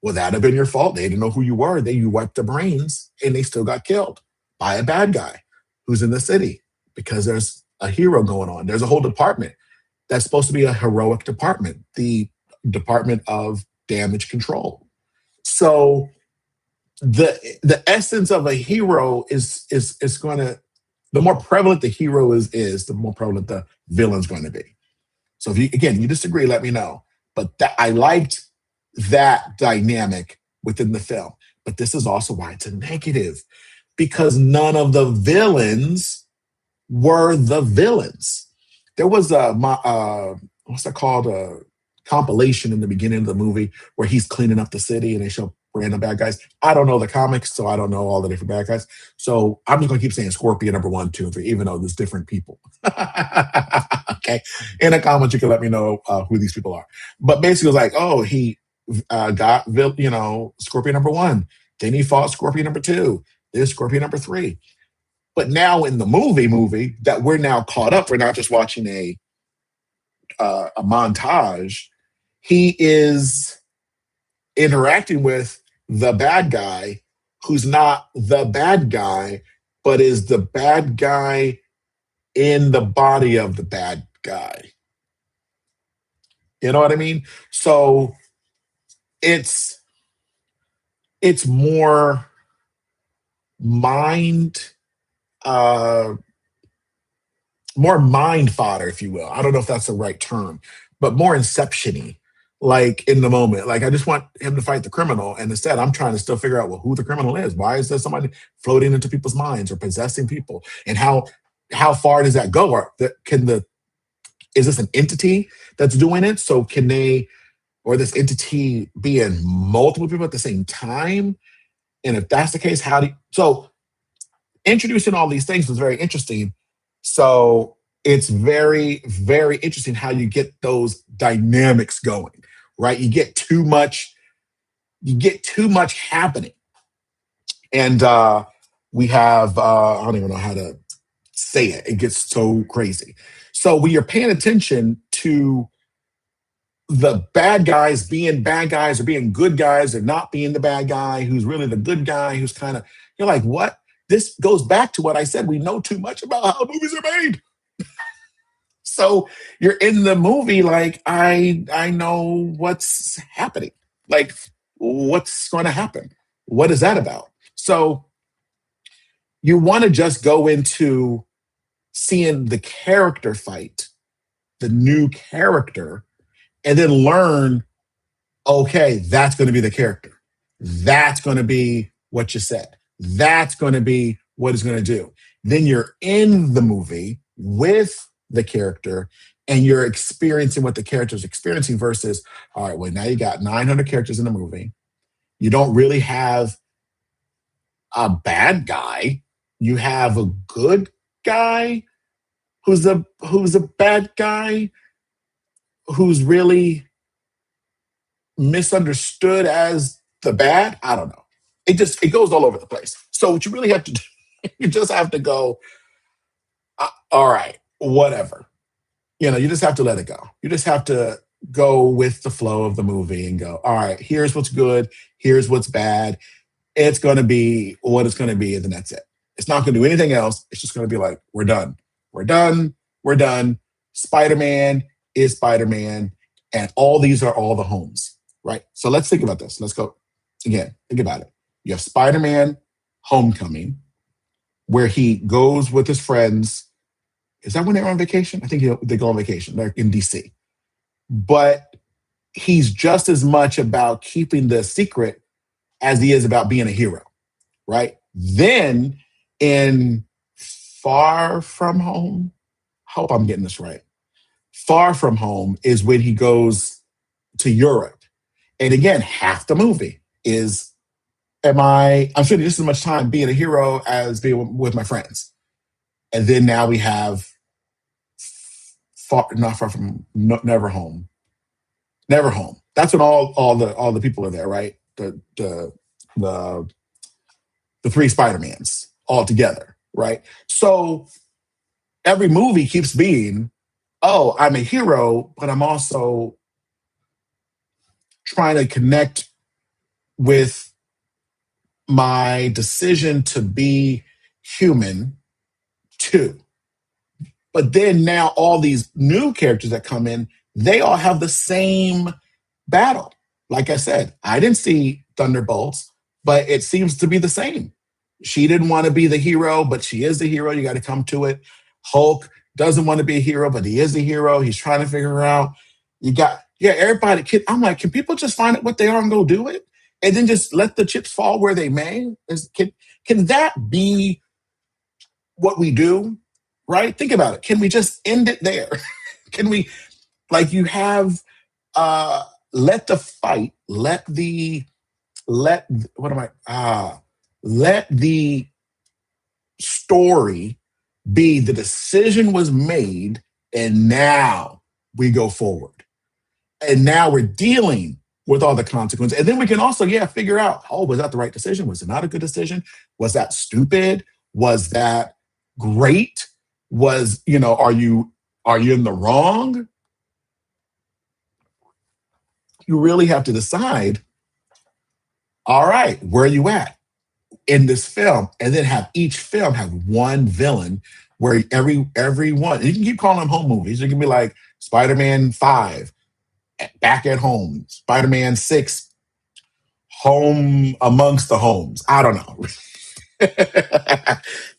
Well, that'd have been your fault. They didn't know who you were. You wiped their brains and they still got killed by a bad guy who's in the city because there's a hero going on. There's a whole department that's supposed to be a heroic department, the Department of Damage Control. So the essence of a hero is going to, the more prevalent the hero is, the more prevalent the villain's going to be. So if you disagree, let me know. But I liked that dynamic within the film. But this is also why it's a negative, because none of the villains were the villains. There was what's that called? A compilation in the beginning of the movie where he's cleaning up the city and they show random bad guys. I don't know the comics, so I don't know all the different bad guys. So I'm just going to keep saying Scorpion number 1, 2, and 3, even though there's different people. Okay. In the comments, you can let me know who these people are. But basically, it was like, oh, he got, Scorpion number 1. Then he fought Scorpion number 2. There's Scorpion number 3. But now in the movie that we're now caught up, we're not just watching a montage. He is interacting with the bad guy who's not the bad guy, but is the bad guy in the body of the bad guy. You know what I mean? So it's more mind more mind fodder, if you will. I don't know if that's the right term, but more inception-y, like in the moment. Like I just want him to fight the criminal, and instead I'm trying to still figure out, well, who the criminal is. Why is there somebody floating into people's minds or possessing people, and how far does that go? Or can the is this an entity that's doing it? So can they or this entity be in multiple people at the same time? And if that's the case, how do you, so introducing all these things was very interesting. So it's very, very interesting how you get those dynamics going, right? You get too much happening. And we have, I don't even know how to say it. It gets so crazy. So when you're paying attention to the bad guys or being good guys or not being the bad guy who's really the good guy who's kind of, you're like, what? This goes back to what I said. We know too much about how movies are made. So you're in the movie like, I know what's happening. Like, what's going to happen? What is that about? So you want to just go into seeing the character fight, the new character, and then learn, okay, that's going to be the character. That's going to be what you said. That's going to be what it's going to do. Then you're in the movie with the character and you're experiencing what the character is experiencing versus, all right, well, now you got 900 characters in the movie. You don't really have a bad guy. You have a good guy who's a bad guy who's really misunderstood as the bad. I don't know. It goes all over the place. So what you really have to do, you just have to go, all right, whatever. You just have to let it go. You just have to go with the flow of the movie and go, all right, here's what's good, here's what's bad. It's going to be what it's going to be, and then that's it. It's not going to do anything else. It's just going to be like, we're done. We're done. We're done. Spider-Man is Spider-Man, and all these are all the homes, right? So let's think about this. Let's go again. Think about it. You have Spider-Man Homecoming, where he goes with his friends. Is that when they're on vacation? I think they go on vacation. They're in DC. But he's just as much about keeping the secret as he is about being a hero, right? Then in Far From Home, hope I'm getting this right. Far From Home is when he goes to Europe. And again, half the movie is, I'm spending just as much time being a hero as being with my friends. And then now we have Never Home. Never Home. That's when all the people are there, right? The three Spider-Mans all together, right? So every movie keeps being, oh, I'm a hero, but I'm also trying to connect with my decision to be human too. But then now all these new characters that come in, they all have the same battle. Like I said, I didn't see Thunderbolts, but it seems to be the same. She didn't want to be the hero, but she is the hero. You got to come to it. Hulk doesn't want to be a hero, but he is the hero. He's trying to figure out. Everybody. I'm like, can people just find out what they are and go do it? And then just let the chips fall where they may? Can that be what we do? Right? Think about it. Can we just end it there? Can we, like you have, let the fight, let the story be the decision was made and now we go forward. And now we're dealing with all the consequences. And then we can also, figure out, was that the right decision? Was it not a good decision? Was that stupid? Was that great? Was, are you in the wrong? You really have to decide, all right, where are you at in this film? And then have each film have one villain where every one, and you can keep calling them home movies. You can be like Spider-Man 5, Back at Home, Spider-Man 6, Home Amongst the Homes. I don't know.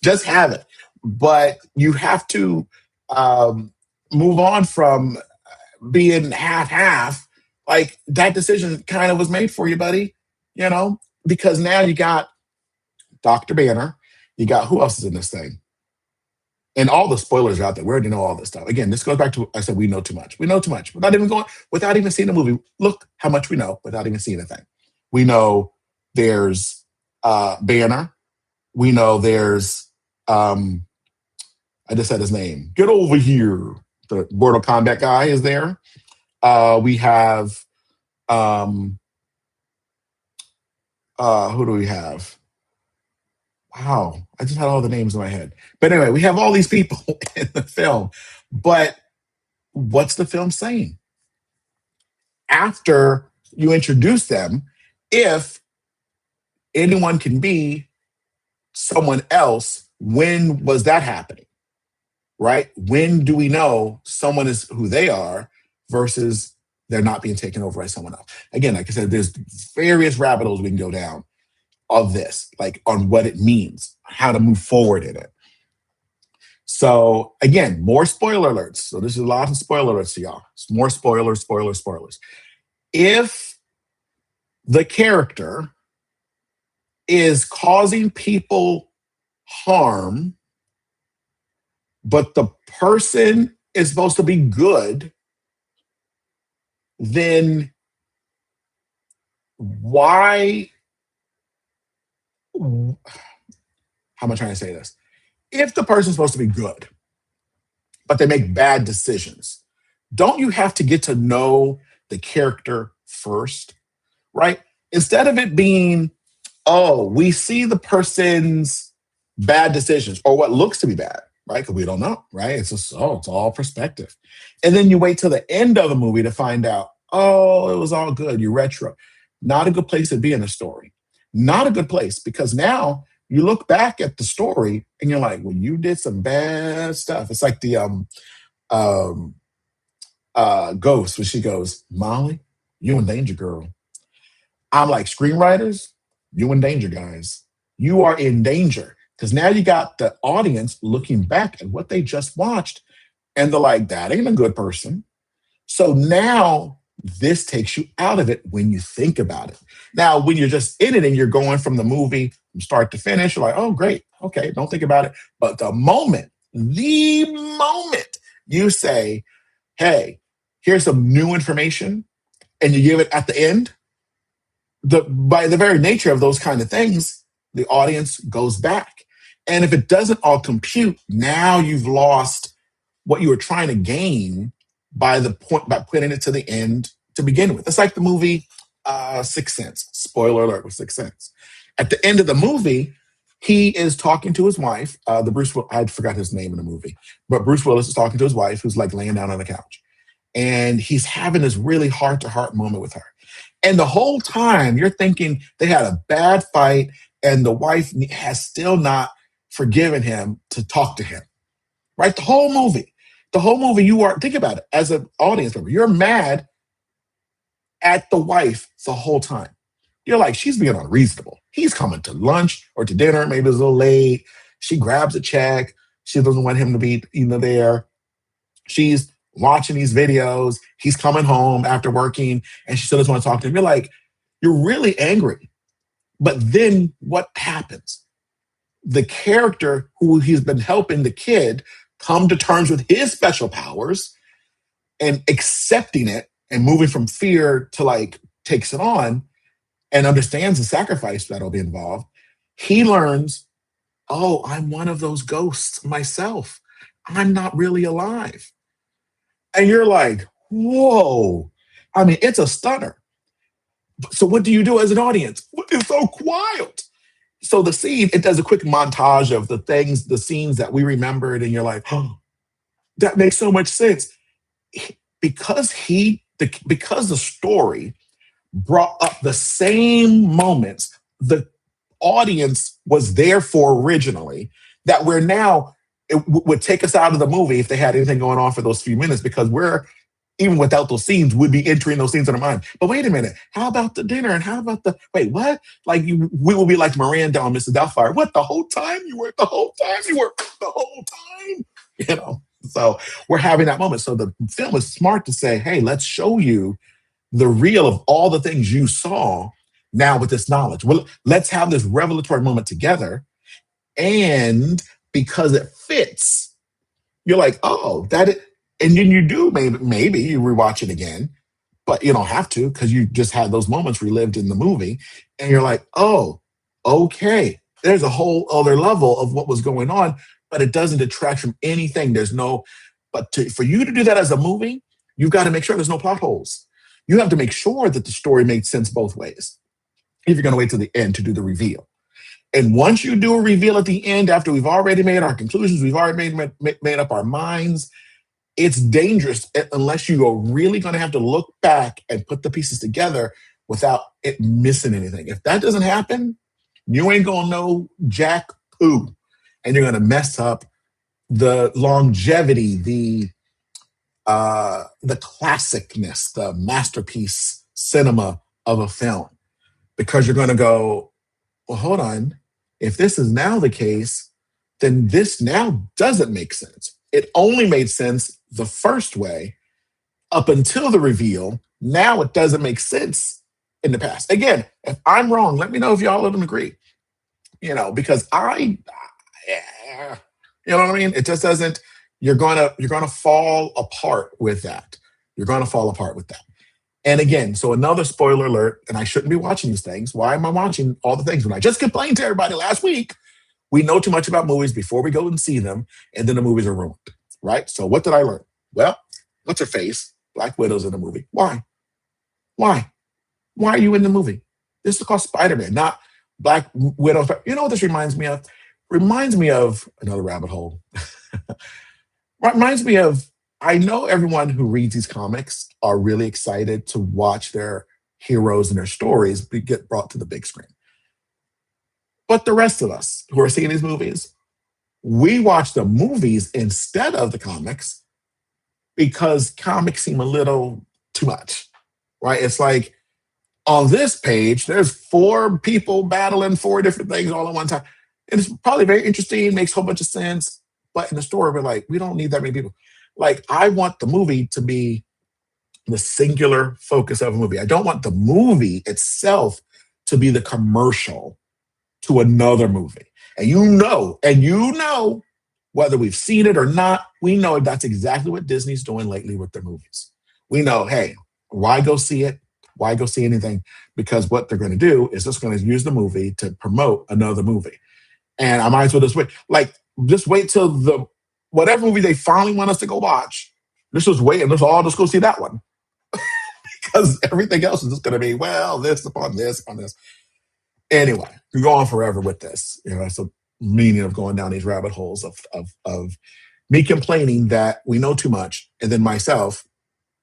Just have it. But you have to um, move on from being half half. Like that decision kind of was made for you, buddy. You know, because now you got Dr. Banner. You got who else is in this thing? And all the spoilers are out there. We already know all this stuff. Again, this goes back to I said we know too much. We know too much without even seeing the movie. Look how much we know without even seeing anything. We know there's Banner. We know there's I just said his name. Get over here. The Mortal Kombat guy is there. We have who do we have? Wow, I just had all the names in my head. But anyway, we have all these people in the film. But what's the film saying? After you introduce them, if anyone can be someone else, when was that happening? Right? When do we know someone is who they are versus they're not being taken over by someone else? Again, like I said, there's various rabbit holes we can go down of this, like on what it means, how to move forward in it. So again, more spoiler alerts. So this is a lot of spoiler alerts to y'all. It's more spoilers. If the character is causing people harm, but the person is supposed to be good, then why? How am I trying to say this? If the person's supposed to be good, but they make bad decisions, don't you have to get to know the character first, right? Instead of it being, oh, we see the person's bad decisions or what looks to be bad, right? Because we don't know, right? It's just, oh, it's all perspective. And then you wait till the end of the movie to find out, oh, it was all good. You retro. Not a good place to be in a story. Not a good place because now you look back at the story and you're like, well, you did some bad stuff. It's like the Ghost when she goes, Molly, you in danger, girl. I'm like, screenwriters, you in danger, guys. You are in danger because now you got the audience looking back at what they just watched and they're like, that ain't a good person. So now this takes you out of it when you think about it. Now, when you're just in it and you're going from the movie from start to finish, you're like, oh, great. Okay, don't think about it. But the moment you say, hey, here's some new information, and you give it at the end, by the very nature of those kind of things, the audience goes back. And if it doesn't all compute, now you've lost what you were trying to gain by putting it to the end to begin with. It's like the movie Sixth Sense. Spoiler alert with Sixth Sense. At the end of the movie, he is talking to his wife. I forgot his name in the movie, but Bruce Willis is talking to his wife, who's like laying down on the couch, and he's having this really heart-to-heart moment with her. And the whole time, you're thinking they had a bad fight, and the wife has still not forgiven him to talk to him. Right? The whole movie, you are, think about it, as an audience member, you're mad at the wife the whole time. You're like, she's being unreasonable. He's coming to lunch or to dinner, maybe it's a little late. She grabs a check. She doesn't want him to be there. She's watching these videos. He's coming home after working, and she still doesn't want to talk to him. You're like, you're really angry. But then what happens? The character who he's been helping the kid come to terms with his special powers and accepting it and moving from fear to like takes it on and understands the sacrifice that'll be involved. He learns, oh, I'm one of those ghosts myself. I'm not really alive. And you're like, whoa. I mean, it's a stunner. So what do you do as an audience? What is so wild? So the scene, it does a quick montage of the scenes that we remembered, and you're like, oh, that makes so much sense. Because the story brought up the same moments the audience was there for originally, that we're now, would take us out of the movie if they had anything going on for those few minutes, because we're, even without those scenes, would be entering those scenes in our mind. But wait a minute, how about the dinner? And how about wait, what? Like we will be like Miranda on Mrs. Doubtfire. What, the whole time? You were the whole time? You were the whole time? You know? So we're having that moment. So the film is smart to say, hey, let's show you the real of all the things you saw now with this knowledge. Well, let's have this revelatory moment together. And because it fits, you're like, oh, and then you do maybe you rewatch it again, but you don't have to because you just had those moments relived in the movie. And you're like, oh, okay, there's a whole other level of what was going on, but it doesn't detract from anything. For you to do that as a movie, you've got to make sure there's no plot holes. You have to make sure that the story makes sense both ways if you're going to wait till the end to do the reveal. And once you do a reveal at the end, after we've already made our conclusions, we've already made up our minds, it's dangerous unless you are really going to have to look back and put the pieces together without it missing anything. If that doesn't happen, you ain't going to know jack poo. And you're going to mess up the longevity, the classicness, the masterpiece cinema of a film. Because you're going to go, well, hold on. If this is now the case, then this now doesn't make sense. It only made sense the first way up until the reveal. Now it doesn't make sense in the past. Again, if I'm wrong, let me know if y'all don't agree. Because you know what I mean? It just doesn't, you're gonna fall apart with that. You're gonna fall apart with that. And again, so another spoiler alert, and I shouldn't be watching these things. Why am I watching all the things when I just complained to everybody last week? We know too much about movies before we go and see them, and then the movies are ruined, right? So what did I learn? Well, what's her face? Black Widow's in the movie. Why? Why? Why are you in the movie? This is called Spider-Man, not Black Widow. You know what this reminds me of? Reminds me of another rabbit hole. Reminds me of, I know everyone who reads these comics are really excited to watch their heroes and their stories get brought to the big screen. But the rest of us who are seeing these movies, we watch the movies instead of the comics because comics seem a little too much, right? It's like on this page, there's 4 people battling 4 different things all at one time. And it's probably very interesting, makes a whole bunch of sense. But in the story, we're like, we don't need that many people. Like, I want the movie to be the singular focus of a movie. I don't want the movie itself to be the commercial to another movie. And you know, whether we've seen it or not, we know that's exactly what Disney's doing lately with their movies. We know, hey, why go see it? Why go see anything? Because what they're going to do is just going to use the movie to promote another movie. And I might as well just wait till whatever movie they finally want us to go watch. Let's just wait and let's all just go see that one. Because everything else is just going to be, well, this upon this upon this. Anyway, we go on forever with this. That's the meaning of going down these rabbit holes of me complaining that we know too much, and then myself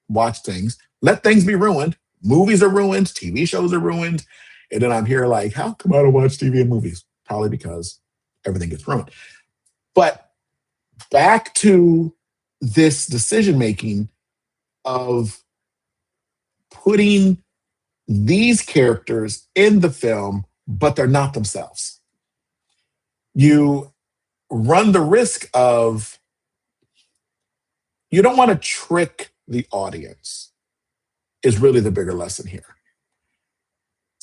watch things, let things be ruined. Movies are ruined, TV shows are ruined, and then I'm here like, how come I don't watch TV and movies? Probably because everything gets ruined. But back to this decision making of putting these characters in the film, but they're not themselves. You run the risk of, you don't want to trick the audience, is really the bigger lesson here.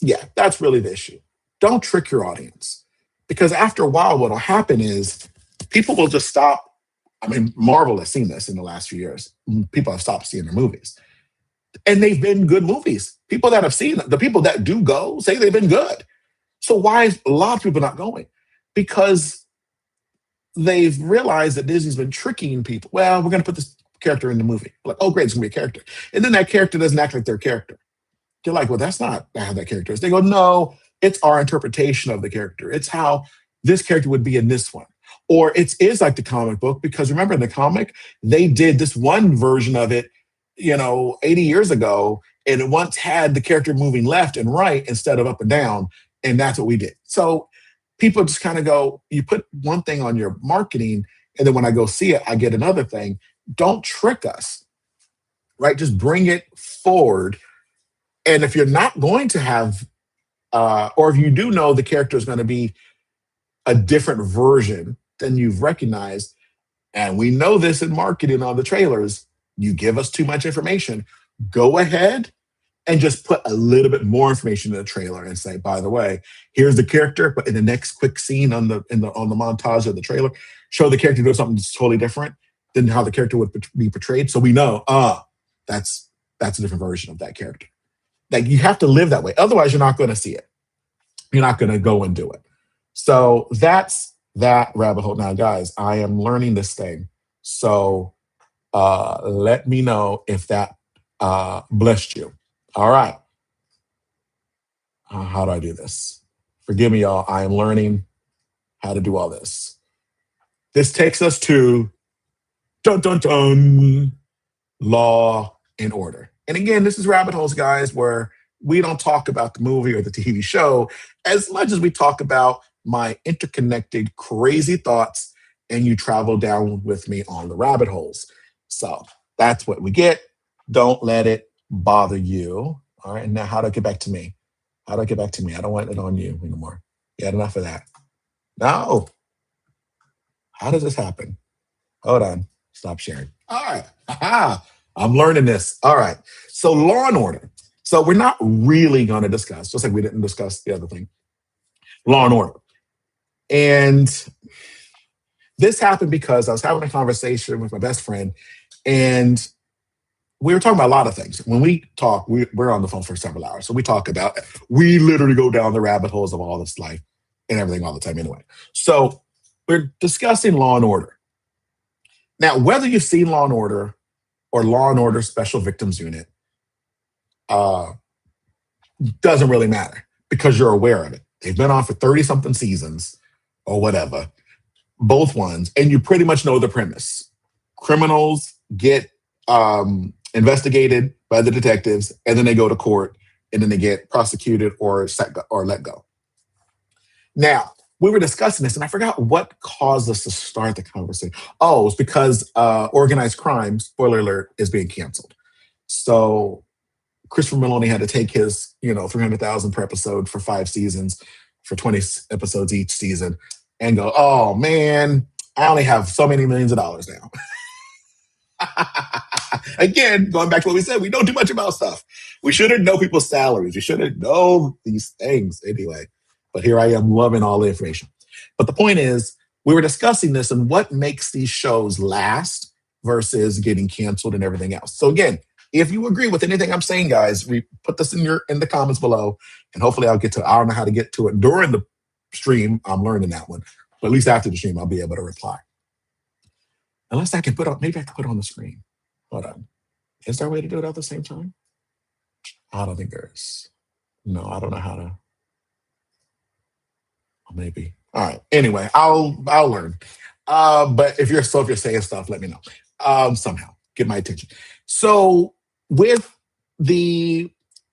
Yeah, that's really the issue. Don't trick your audience. Because after a while, what will happen is people will just stop. I mean, Marvel has seen this in the last few years. People have stopped seeing their movies. And they've been good movies. People that have seen them, the people that do go, say they've been good. So why is a lot of people not going? Because they've realized that Disney's been tricking people. Well, we're going to put this character in the movie. Like, oh, great, it's going to be a character. And then that character doesn't act like their character. You're like, well, that's not how that character is. They go, no, it's our interpretation of the character. It's how this character would be in this one. Or it is like the comic book, because remember in the comic, they did this one version of it, 80 years ago, and it once had the character moving left and right instead of up and down, and that's what we did. So people just kind of go, you put one thing on your marketing, and then when I go see it, I get another thing. Don't trick us, right? Just bring it forward. And if you're not going to have, or if you do know the character is going to be a different version than you've recognized, And we know this in marketing on the trailers. You give us too much information, go ahead and just put a little bit more information in the trailer and say, by the way, here's the character, but in the next quick scene on the montage of the trailer, show the character doing something totally different than how the character would be portrayed. So we know, that's a different version of that character. Like, you have to live that way. Otherwise, you're not going to see it. You're not going to go and do it. So that's that rabbit hole. Now, guys, I am learning this thing. So let me know if that blessed you. All right. How do I do this? Forgive me, y'all. I am learning how to do all this. This takes us to dun dun dun, Law and Order. And again, this is rabbit holes, guys, where we don't talk about the movie or the TV show as much as we talk about my interconnected, crazy thoughts, and you travel down with me on the rabbit holes. So that's what we get. Don't let it bother you. All right. And now, how do I get back to me? How do I get back to me? I don't want it on you anymore. You had enough of that. No. How does this happen? Hold on. Stop sharing. All right. Aha. I'm learning this. All right. So, Law and Order. So we're not really going to discuss, just like we didn't discuss the other thing, Law and Order. And this happened because I was having a conversation with my best friend, and we were talking about a lot of things. When we talk, we're on the phone for several hours. So we literally go down the rabbit holes of all this life and everything all the time anyway. So we're discussing Law and Order. Now, whether you've seen Law and Order or Law and Order Special Victims Unit, doesn't really matter because you're aware of it. They've been on for 30-something seasons or whatever, both ones, and you pretty much know the premise. Criminals get investigated by the detectives, and then they go to court, and then they get prosecuted or let go. Now, we were discussing this, and I forgot what caused us to start the conversation. Oh, it's because organized crime, spoiler alert, is being canceled. So Christopher Meloni had to take his, $300,000 per episode for 5 seasons, for 20 episodes each season, and go, oh man, I only have so many millions of dollars now. Again, going back to what we said, we don't do much about stuff. We shouldn't know people's salaries. We shouldn't know these things anyway. But here I am loving all the information. But the point is, we were discussing this and what makes these shows last versus getting canceled and everything else. So again, if you agree with anything I'm saying, guys, we put this in the comments below, and hopefully I'll get to it. I don't know how to get to it during the stream. I'm learning that one. But at least after the stream, I'll be able to reply. Unless I can maybe I can put it on the screen. Hold on. Is there a way to do it at the same time? I don't think there is. No, I don't know how to. Maybe. All right. Anyway, I'll learn. But if you're saying stuff, let me know. Somehow. Get my attention. So with the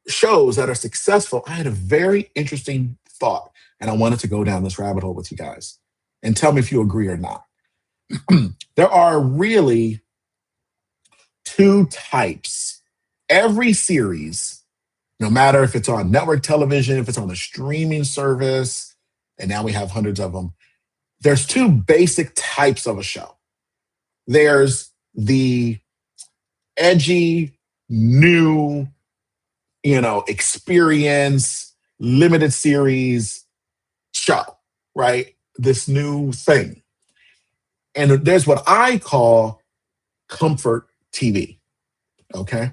shows that are successful, I had a very interesting thought, and I wanted to go down this rabbit hole with you guys and tell me if you agree or not. There are really 2 types. Every series, no matter if it's on network television, if it's on a streaming service, and now we have hundreds of them, there's 2 basic types of a show. There's the edgy, new, experience, limited series show, right? This new thing. And there's what I call comfort TV, okay?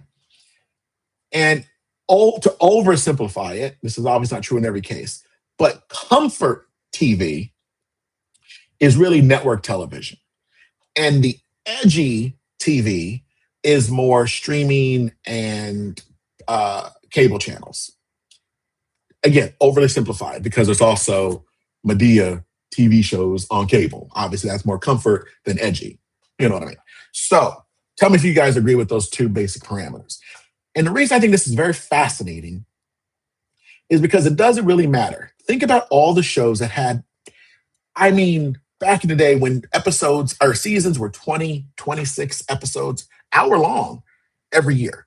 And to oversimplify it, this is obviously not true in every case, but comfort TV is really network television. And the edgy TV is more streaming and cable channels. Again, overly simplified because there's also Medea TV shows on cable. Obviously, that's more comfort than edgy. You know what I mean? So tell me if you guys agree with those 2 basic parameters. And the reason I think this is very fascinating is because it doesn't really matter. Think about all the shows that had, back in the day when episodes or seasons were 20, 26 episodes, hour long every year.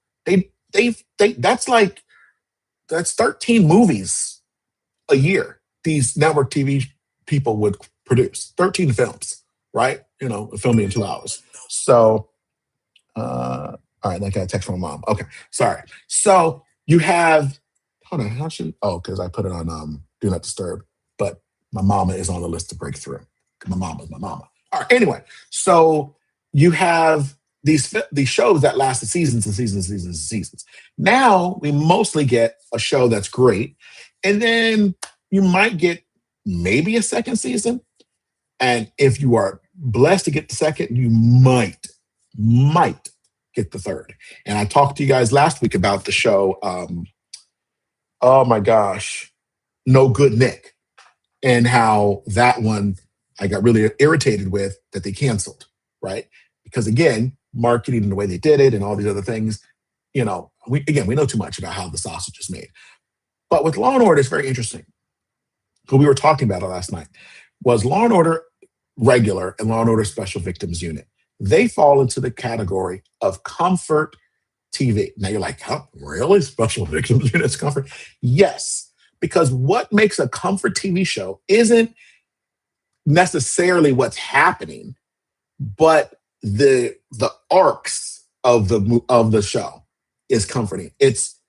That's 13 movies a year these network TV people would produce, 13 films, right? filming in 2 hours. So, all right, I got a text from my mom. Okay, sorry. So you have, hold on, how should, oh, because I put it on Do Not Disturb, but my mama is on the list to break through. My mama is my mama. All right, anyway, so you have these shows that lasted seasons and seasons and seasons and seasons. Now we mostly get a show that's great, and then you might get maybe a second season. And if you are blessed to get the second, you might get the third. And I talked to you guys last week about the show, oh my gosh, No Good Nick, and how that one I got really irritated with that they canceled, right? Because again, marketing and the way they did it and all these other things, we know too much about how the sausage is made. But with Law and Order, it's very interesting. Because we were talking about it last night. Was Law and Order regular and Law and Order Special Victims Unit? They fall into the category of comfort TV. Now you're like, huh, really? Special Victims Unit's comfort? Yes, because what makes a comfort TV show isn't necessarily what's happening, but the arcs of the show is comforting. It's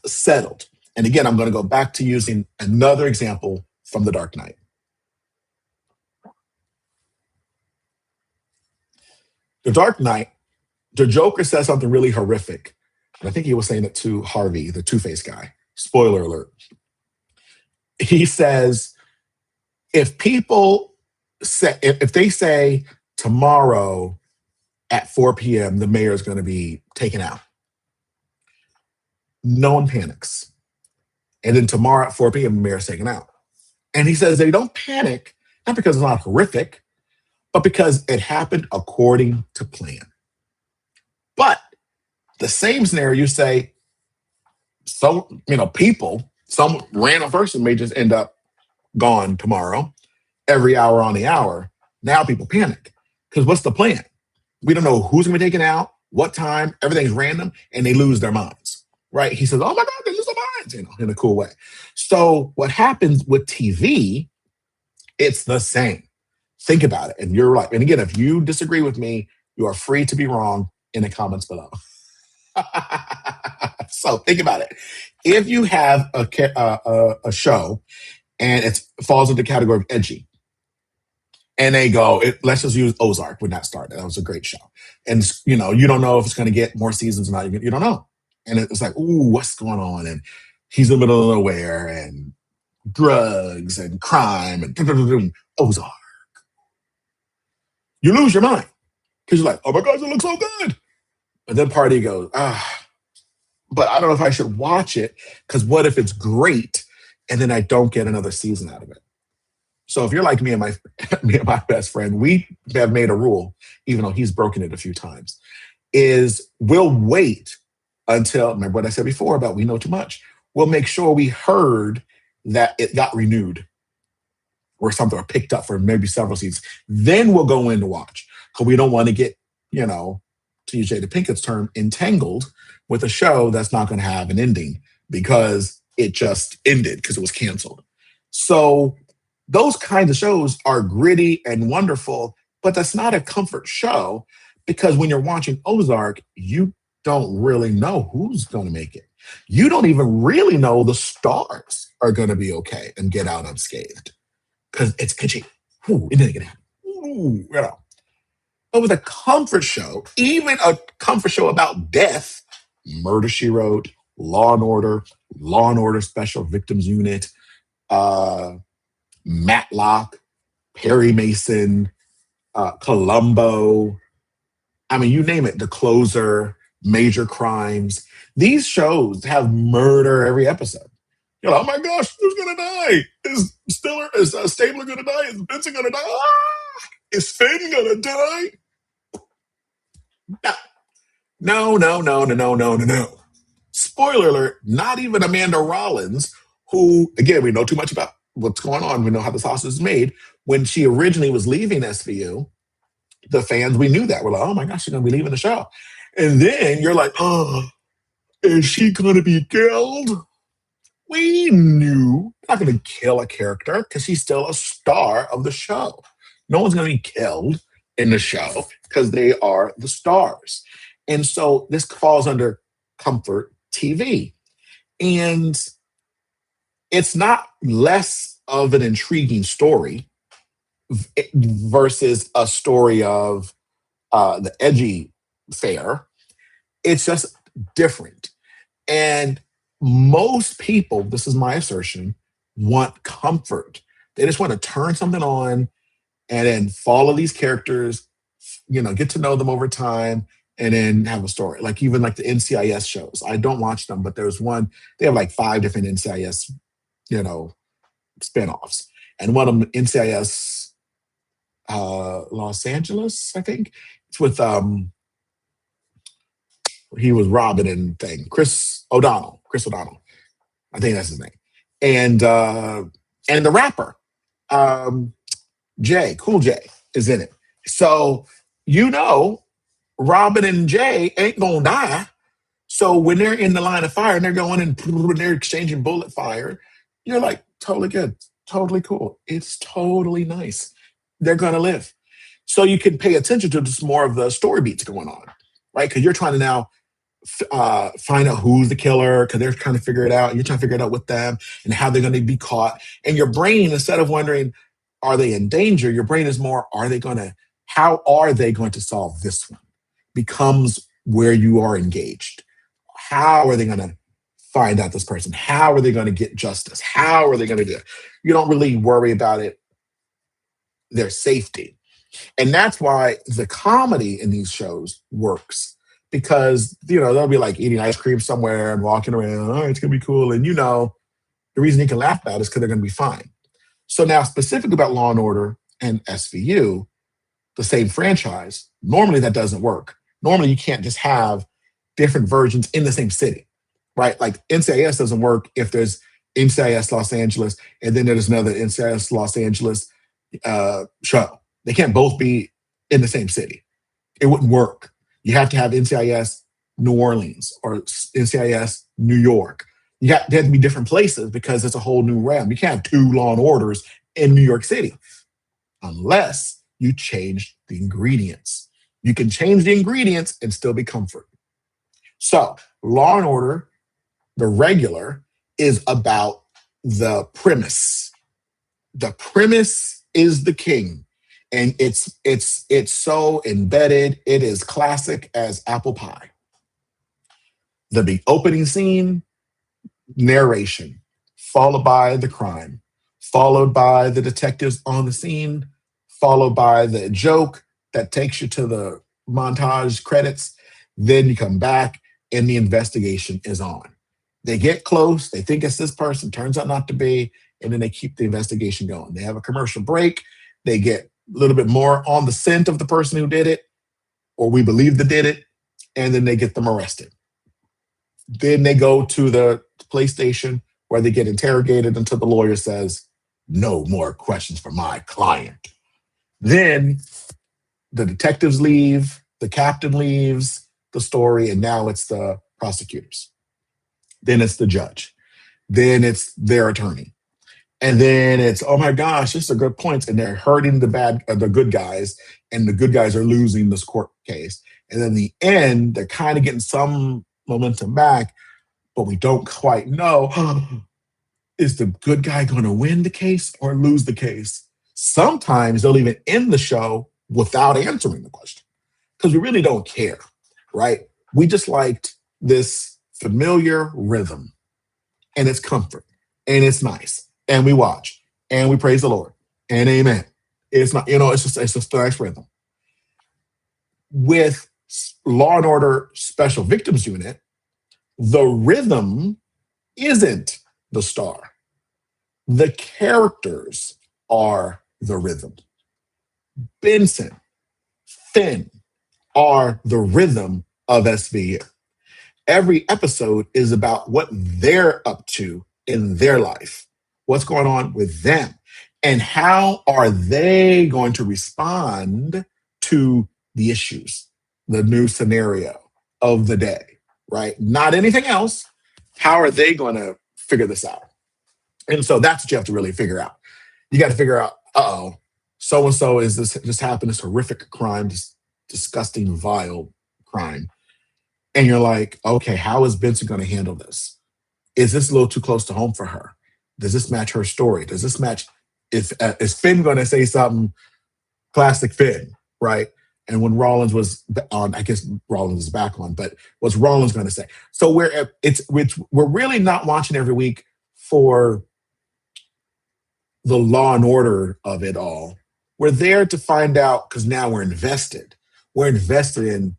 settled. And again, I'm going to go back to using another example from The Dark Knight. The Dark Knight, the Joker says something really horrific. And I think he was saying it to Harvey, the Two-Face guy. Spoiler alert. He says, if they say tomorrow at 4 p.m. the mayor is going to be taken out, no one panics. And then tomorrow at 4 p.m. the mayor is taken out. And he says they don't panic, not because it's not horrific, but because it happened according to plan. But the same scenario, you say, some random person may just end up gone tomorrow, every hour on the hour. Now people panic. Because what's the plan? We don't know who's going to be taken out, what time, everything's random, and they lose their minds, right? He says, oh my God, they lose their minds, in a cool way. So what happens with TV, it's the same. Think about it. And you're right. And again, if you disagree with me, you are free to be wrong in the comments below. So think about it. If you have a show and it falls into the category of edgy, and they go, let's just use Ozark when that started. That was a great show. And, you don't know if it's going to get more seasons or not. You don't know. And it's like, ooh, what's going on? And he's in the middle of nowhere and drugs and crime and Ozark. You lose your mind because you're like, oh my gosh, it looks so good. And then part of you goes, but I don't know if I should watch it because what if it's great and then I don't get another season out of it? So if you're like me and my best friend, we have made a rule, even though he's broken it a few times, is we'll wait until, remember what I said before about we know too much. We'll make sure we heard that it got renewed or something, or picked up for maybe several seasons. Then we'll go in to watch because we don't want to get, to use Jada Pinkett's term, entangled with a show that's not going to have an ending because it just ended because it was canceled. So those kinds of shows are gritty and wonderful, but that's not a comfort show because when you're watching Ozark, you don't really know who's going to make it. You don't even really know the stars are going to be okay and get out unscathed because it's kitschy. Ooh, it didn't get happen. Ooh, But with a comfort show, even a comfort show about death, Murder, She Wrote, Law and Order Special Victims Unit, Matlock, Perry Mason, Columbo. I mean, you name it, The Closer, Major Crimes. These shows have murder every episode. You're like, oh my gosh, who's going to die? Is Stabler going to die? Is Vincent going to die? Is Finn going to die? No. Spoiler alert, not even Amanda Rollins, who, again, we know too much about what's going on. We know how the sausage is made. When she originally was leaving SVU, the fans, we knew that. We're like, oh my gosh, she's going to be leaving the show. And then you're like, oh, is she going to be killed? We knew not going to kill a character because she's still a star of the show. No one's going to be killed. in the show because they are the stars. And so this falls under comfort TV. And it's not less of an intriguing story versus a story of the edgy fare. It's just different. And most people, this is my assertion, want comfort. They just want to turn something on and then follow these characters, get to know them over time, and then have a story. Like even like the NCIS shows. I don't watch them, but there's one, they have like 5 different NCIS, spinoffs. And one of them, NCIS Los Angeles, I think. It's with he was Robin and thing. Chris O'Donnell. I think that's his name. And the rapper, Cool J, is in it. So Robin and Jay ain't gonna die. So when they're in the line of fire and they're going and they're exchanging bullet fire, you're like, totally good, totally cool. It's totally nice. They're gonna live. So you can pay attention to just more of the story beats going on, right? Because you're trying to now find out who's the killer, because they're trying to figure it out. You're trying to figure it out with them and how they're going to be caught. And your brain, instead of wondering, are they in danger? Your brain is more, how are they going to solve this one? Becomes where you are engaged. How are they going to find out this person? How are they going to get justice? How are they going to do it? You don't really worry about it, their safety. And that's why the comedy in these shows works. Because, they'll be like eating ice cream somewhere and walking around. Oh, it's going to be cool. And the reason you can laugh about it is because they're going to be fine. So now specific about Law & Order and SVU, the same franchise, normally that doesn't work. Normally you can't just have different versions in the same city, right? Like NCIS doesn't work if there's NCIS Los Angeles and then there's another NCIS Los Angeles show. They can't both be in the same city. It wouldn't work. You have to have NCIS New Orleans or NCIS New York. They have to be different places because it's a whole new realm. You can't have 2 Law & Orders in New York City unless you change the ingredients. You can change the ingredients and still be comfort. So Law & Order, the regular, is about the premise. The premise is the king. And it's so embedded. It is classic as apple pie. The big opening scene, narration, followed by the crime, followed by the detectives on the scene, followed by the joke that takes you to the montage credits. Then you come back and the investigation is on. They get close. They think it's this person. Turns out not to be. And then they keep the investigation going. They have a commercial break. They get a little bit more on the scent of the person who did it, or we believe they did it, and then they get them arrested. Then they go to the police station where they get interrogated until the lawyer says, no more questions for my client. Then the detectives leave, the captain leaves the story, and now it's the prosecutors. Then it's the judge. Then it's their attorney. And then it's, oh my gosh, this is a good point. And they're hurting the good guys, and the good guys are losing this court case. And then the end, they're kind of getting some momentum back, but we don't quite know. Is the good guy going to win the case or lose the case? Sometimes they'll even end the show without answering the question because we really don't care, right? We just liked this familiar rhythm, and it's comfort, and it's nice. And we watch and we praise the Lord and amen. It's not, it's just a nice rhythm. With Law & Order Special Victims Unit, the rhythm isn't the star. The characters are the rhythm. Benson, Finn are the rhythm of SVU. Every episode is about what they're up to in their life. What's going on with them, and how are they going to respond to the issues, the new scenario of the day, right? Not anything else. How are they going to figure this out? And so that's what you have to really figure out. You got to figure out, so and so is this just happened, this horrific crime, this disgusting, vile crime. And you're like, okay, how is Benson going to handle this? Is this a little too close to home for her? Does this match her story? Does this match, is Finn going to say something classic Finn, right? And when Rollins was on, I guess Rollins is back on, but what's Rollins going to say? So we're really not watching every week for the law and order of it all. We're there to find out because now we're invested. We're invested in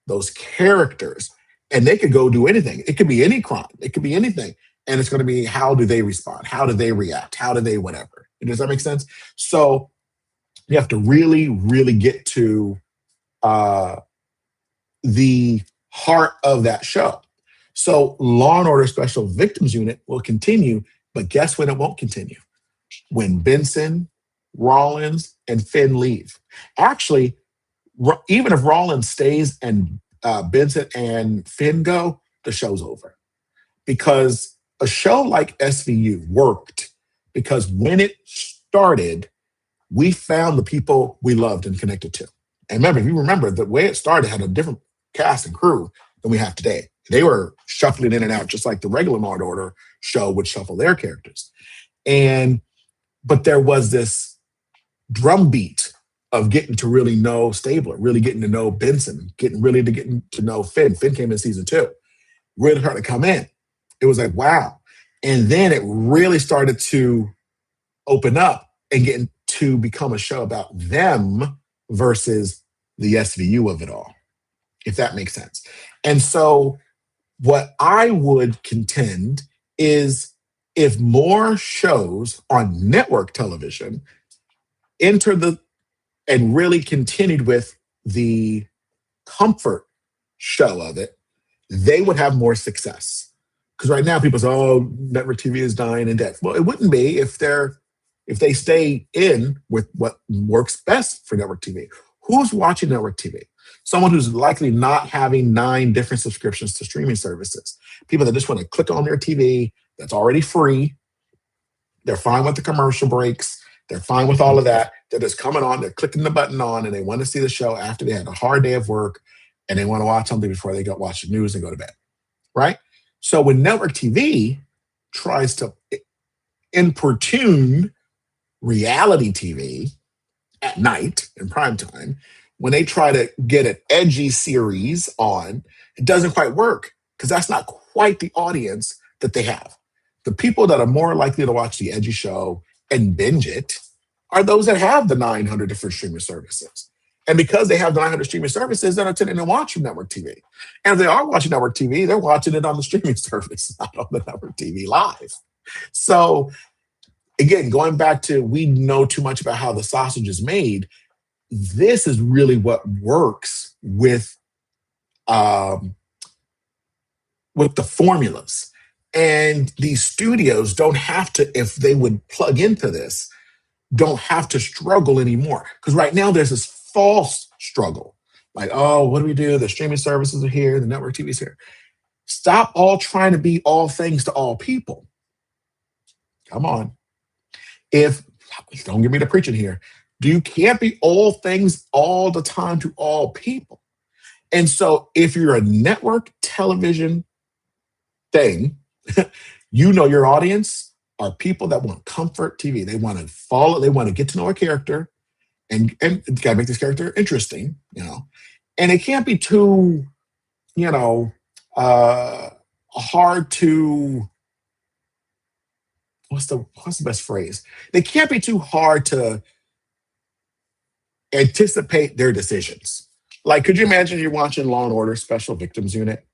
those characters, and they could go do anything. It could be any crime. It could be anything. And it's going to be, how do they respond? How do they react? How do they whatever? Does that make sense? So you have to really, really get to the heart of that show. So Law and Order Special Victims Unit will continue, but guess when it won't continue? When Benson, Rollins, and Finn leave. Actually, even if Rollins stays and Benson and Finn go, the show's over. Because a show like SVU worked because when it started, we found the people we loved and connected to. And remember, if you remember, the way it started had a different cast and crew than we have today. They were shuffling in and out just like the regular Law and Order show would shuffle their characters. But there was this drumbeat of getting to really know Stabler, really getting to know Benson, getting to know Finn. Finn came in season 2. Really started to come in. It was like, wow. And then it really started to open up and get to become a show about them versus the SVU of it all, if that makes sense. And so what I would contend is if more shows on network television and really continued with the comfort show of it, they would have more success. Because right now people say, oh, network TV is dying and dead. Well, it wouldn't be if they stay in with what works best for network TV. Who's watching network TV? Someone who's likely not having 9 different subscriptions to streaming services. People that just want to click on their TV that's already free. They're fine with the commercial breaks. They're fine with all of that. They're just coming on, they're clicking the button on, and they want to see the show after they had a hard day of work, and they want to watch something before they go watch the news and go to bed, right? So when network TV tries to importune reality TV at night in prime time, when they try to get an edgy series on, it doesn't quite work because that's not quite the audience that they have. The people that are more likely to watch the edgy show and binge it are those that have the 900 different streaming services. And because they have the 900 streaming services, they're not tending to watch network TV. And if they are watching network TV, they're watching it on the streaming service, not on the network TV live. So again, going back to, we know too much about how the sausage is made. This is really what works with the formulas. And these studios don't have to, if they would plug into this, don't have to struggle anymore. Because right now there's this false struggle. Like, oh, what do we do? The streaming services are here, the network TV is here. Stop all trying to be all things to all people. Come on. Don't get me to preaching here. You can't be all things all the time to all people. And so if you're a network television thing, you know your audience are people that want comfort TV. They want to follow, they want to get to know a character and gotta make this character interesting, And it can't be too, hard to, what's the best phrase? They can't be too hard to anticipate their decisions. Like, could you imagine you're watching Law and Order Special Victims Unit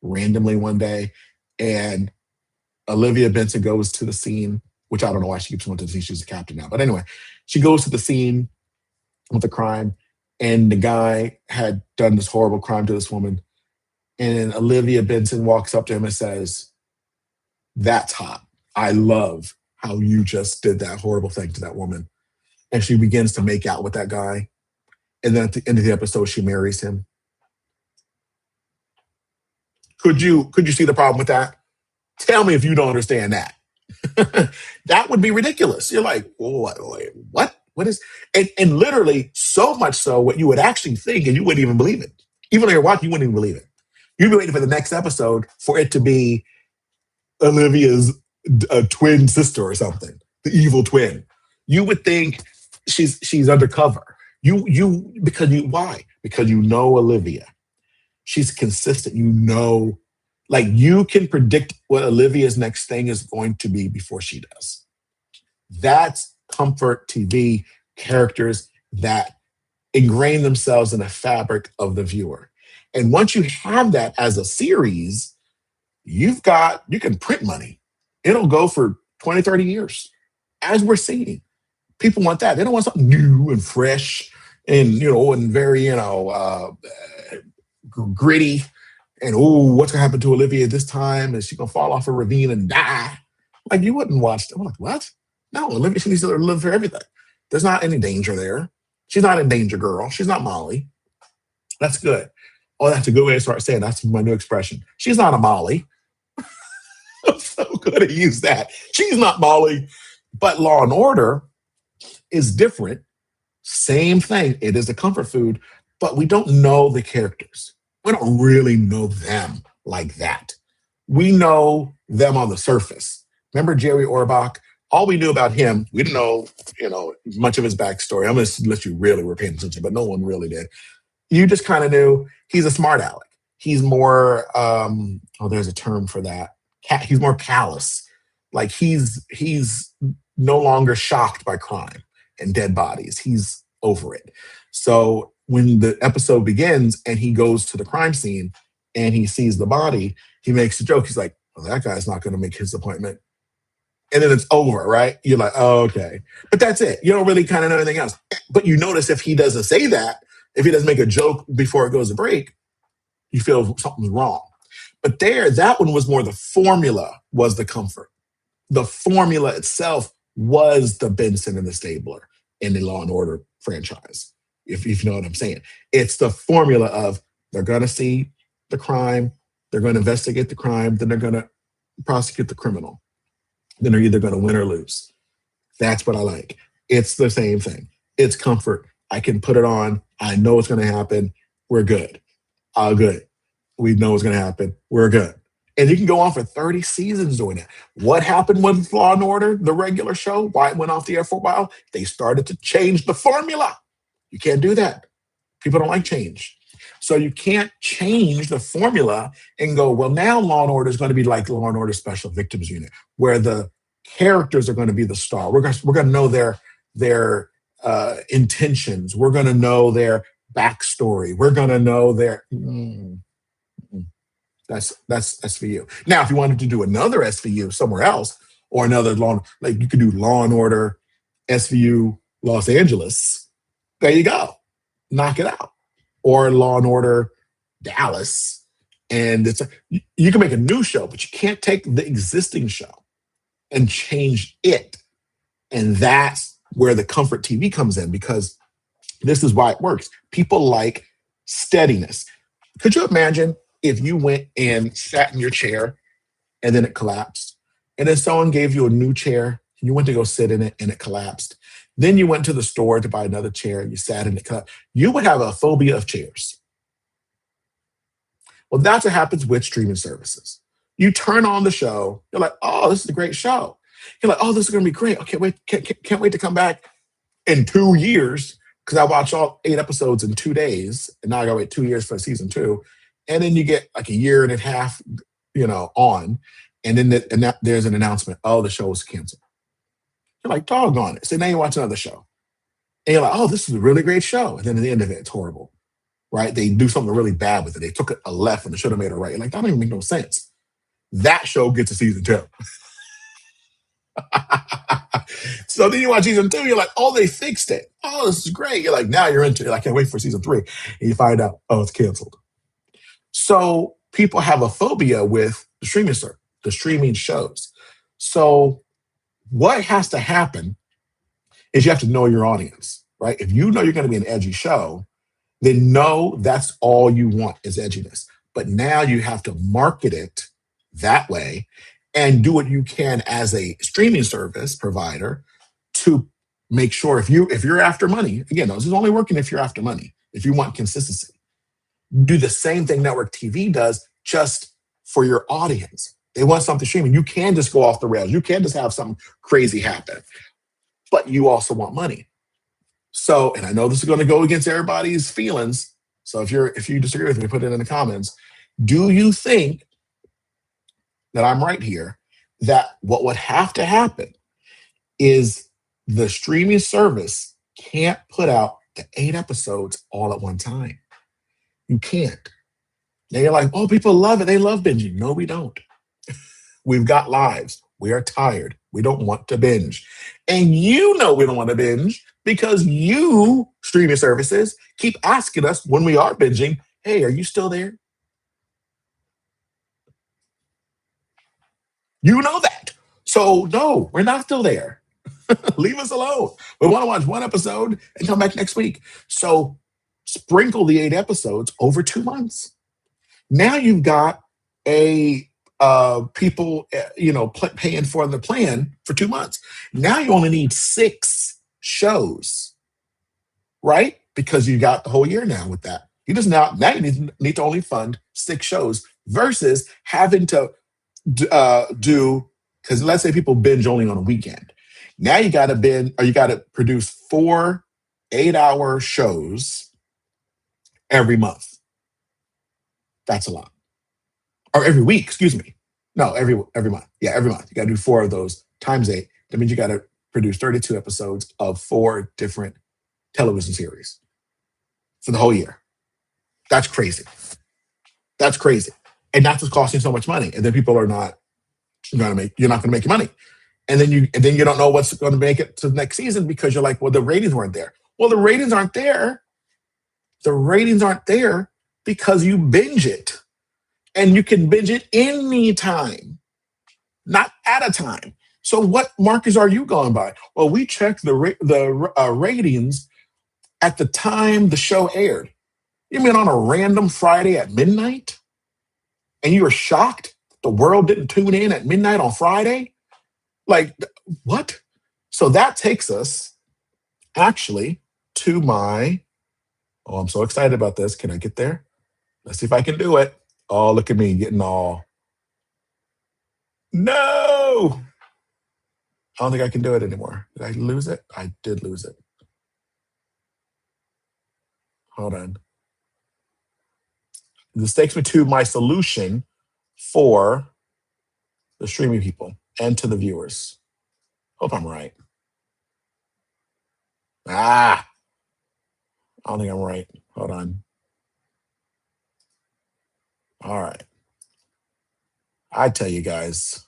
randomly one day, and Olivia Benson goes to the scene, which I don't know why she keeps going to the scene. She's a captain now. But anyway, she goes to the scene with the crime, and the guy had done this horrible crime to this woman. And Olivia Benson walks up to him and says, "That's hot. I love how you just did that horrible thing to that woman." And she begins to make out with that guy. And then at the end of the episode, she marries him. Could you see the problem with that? Tell me if you don't understand that. That would be ridiculous. You're like, wait, what? What is, and literally so much so what you would actually think and you wouldn't even believe it. Even though you're watching, you wouldn't even believe it. You'd be waiting for the next episode for it to be Olivia's twin sister or something, the evil twin. You would think she's undercover. Why? Because you know Olivia. She's consistent. You know, like you can predict what Olivia's next thing is going to be before she does. That's comfort TV characters that ingrain themselves in the fabric of the viewer. And once you have that as a series, you can print money. It'll go for 20, 30 years, as we're seeing. People want that. They don't want something new and fresh and, and very, gritty. And, what's going to happen to Olivia this time? Is she going to fall off a ravine and die? Like, you wouldn't watch them. I'm like, what? No, Olivia, she needs to live for everything. There's not any danger there. She's not a danger girl. She's not Molly. That's good. Oh, that's a good way to start saying that's my new expression. She's not a Molly. I'm so good at use that. She's not Molly. But Law and Order is different. Same thing. It is a comfort food, but we don't know the characters. We don't really know them like that. We know them on the surface. Remember Jerry Orbach? All we knew about him, we didn't know, much of his backstory. I'm going to let you really were paying attention, but no one really did. You just kind of knew he's a smart aleck. He's more, there's a term for that. He's more callous. Like he's no longer shocked by crime and dead bodies. He's over it. So when the episode begins and he goes to the crime scene and he sees the body, he makes a joke. He's like, well, that guy's not going to make his appointment. And then it's over, right? You're like, oh, okay. But that's it. You don't really kind of know anything else. But you notice if he doesn't say that, if he doesn't make a joke before it goes to break, you feel something's wrong. But that one was more the formula was the comfort. The formula itself was the Benson and the Stabler in the Law and Order franchise, if you know what I'm saying. It's the formula of they're going to see the crime, they're going to investigate the crime, then they're going to prosecute the criminal. Then they're either going to win or lose. That's what I like. It's the same thing. It's comfort. I can put it on. I know what's going to happen. We're good. Good. We know what's going to happen. We're good. And you can go on for 30 seasons doing it. What happened with Law and Order, the regular show? Why it went off the air for a while? They started to change the formula. You can't do that. People don't like change. So you can't change the formula and go, well, now Law and Order is going to be like Law and Order Special Victims Unit, where the characters are going to be the star. We're going to know their intentions. We're going to know their backstory. We're going to know their. That's SVU. Now, if you wanted to do another SVU somewhere else, or another like you could do Law and Order SVU Los Angeles. There you go. Knock it out. Or Law and Order Dallas. And you can make a new show, but you can't take the existing show and change it. And that's where the comfort TV comes in, because this is why it works. People like steadiness. Could you imagine if you went and sat in your chair and then it collapsed, and then someone gave you a new chair and you went to go sit in it and it collapsed? Then you went to the store to buy another chair and you sat in it. You would have a phobia of chairs. Well, that's what happens with streaming services. You turn on the show. You're like, oh, this is a great show. You're like, oh, this is going to be great. Okay, wait, can't wait to come back in 2 years, because I watched all 8 episodes in 2 days, and now I got to wait 2 years for season 2. And then you get like a year and a half, on, and then there's an announcement. Oh, the show is canceled. You're like, doggone it. So now you watch another show. And you're like, oh, this is a really great show. And then at the end of it, it's horrible, right? They do something really bad with it. They took a left and they should have made a right. You're like, that don't even make no sense. That show gets a season 2. So then you watch season 2, you're like, oh, they fixed it. Oh, this is great. You're like, now you're into it. I can't wait for season 3. And you find out, oh, it's canceled. So people have a phobia with the streaming shows. So what has to happen is you have to know your audience, right? If you know you're going to be an edgy show, then know that's all you want is edginess. But now you have to market it that way and do what you can as a streaming service provider to make sure if you're after money, again, this is only working if you're after money. If you want consistency, do the same thing network TV does, just for your audience. They want something streaming. You can just go off the rails. You can just have something crazy happen, but you also want money. So, and I know this is going to go against everybody's feelings. So if you disagree with me, put it in the comments. Do you think that I'm right here? That what would have to happen is the streaming service can't put out the 8 episodes all at one time. You can't. Now you're like, oh, people love it. They love binging. No, we don't. We've got lives. We are tired. We don't want to binge. And you know we don't want to binge because you, streaming services, keep asking us when we are binging, hey, are you still there? You know that. So no, we're not still there. Leave us alone. We want to watch one episode and come back next week. So sprinkle the 8 episodes over 2 months. Now you've got a people paying for the plan for 2 months. Now you only need 6 shows, right? Because you got the whole year now with that. You just now you need to only fund 6 shows versus having to do, because let's say people binge only on a weekend. Now you got to binge, or you got to produce 4 8-hour shows every month. That's a lot. Or every week, excuse me. No, every month. Yeah, every month. You got to do 4 of those times 8. That means you got to produce 32 episodes of 4 different television series for the whole year. That's crazy. That's crazy. And that's what's costing so much money. And then people are not going to make, you're not going to make your money. And then you don't know what's going to make it to the next season because you're like, well, the ratings weren't there. Well, the ratings aren't there. The ratings aren't there because you binge it. And you can binge it anytime, not at a time. So what markers are you going by? Well, we checked the ratings at the time the show aired. You mean on a random Friday at midnight? And you were shocked the world didn't tune in at midnight on Friday? Like, what? So that takes us actually to my, oh, I'm so excited about this. Can I get there? Let's see if I can do it. Oh, look at me getting all, no! I don't think I can do it anymore. Did I lose it? I did lose it. Hold on. This takes me to my solution for the streaming people and to the viewers. Hope I'm right. I don't think I'm right. Hold on. All right. I tell you guys,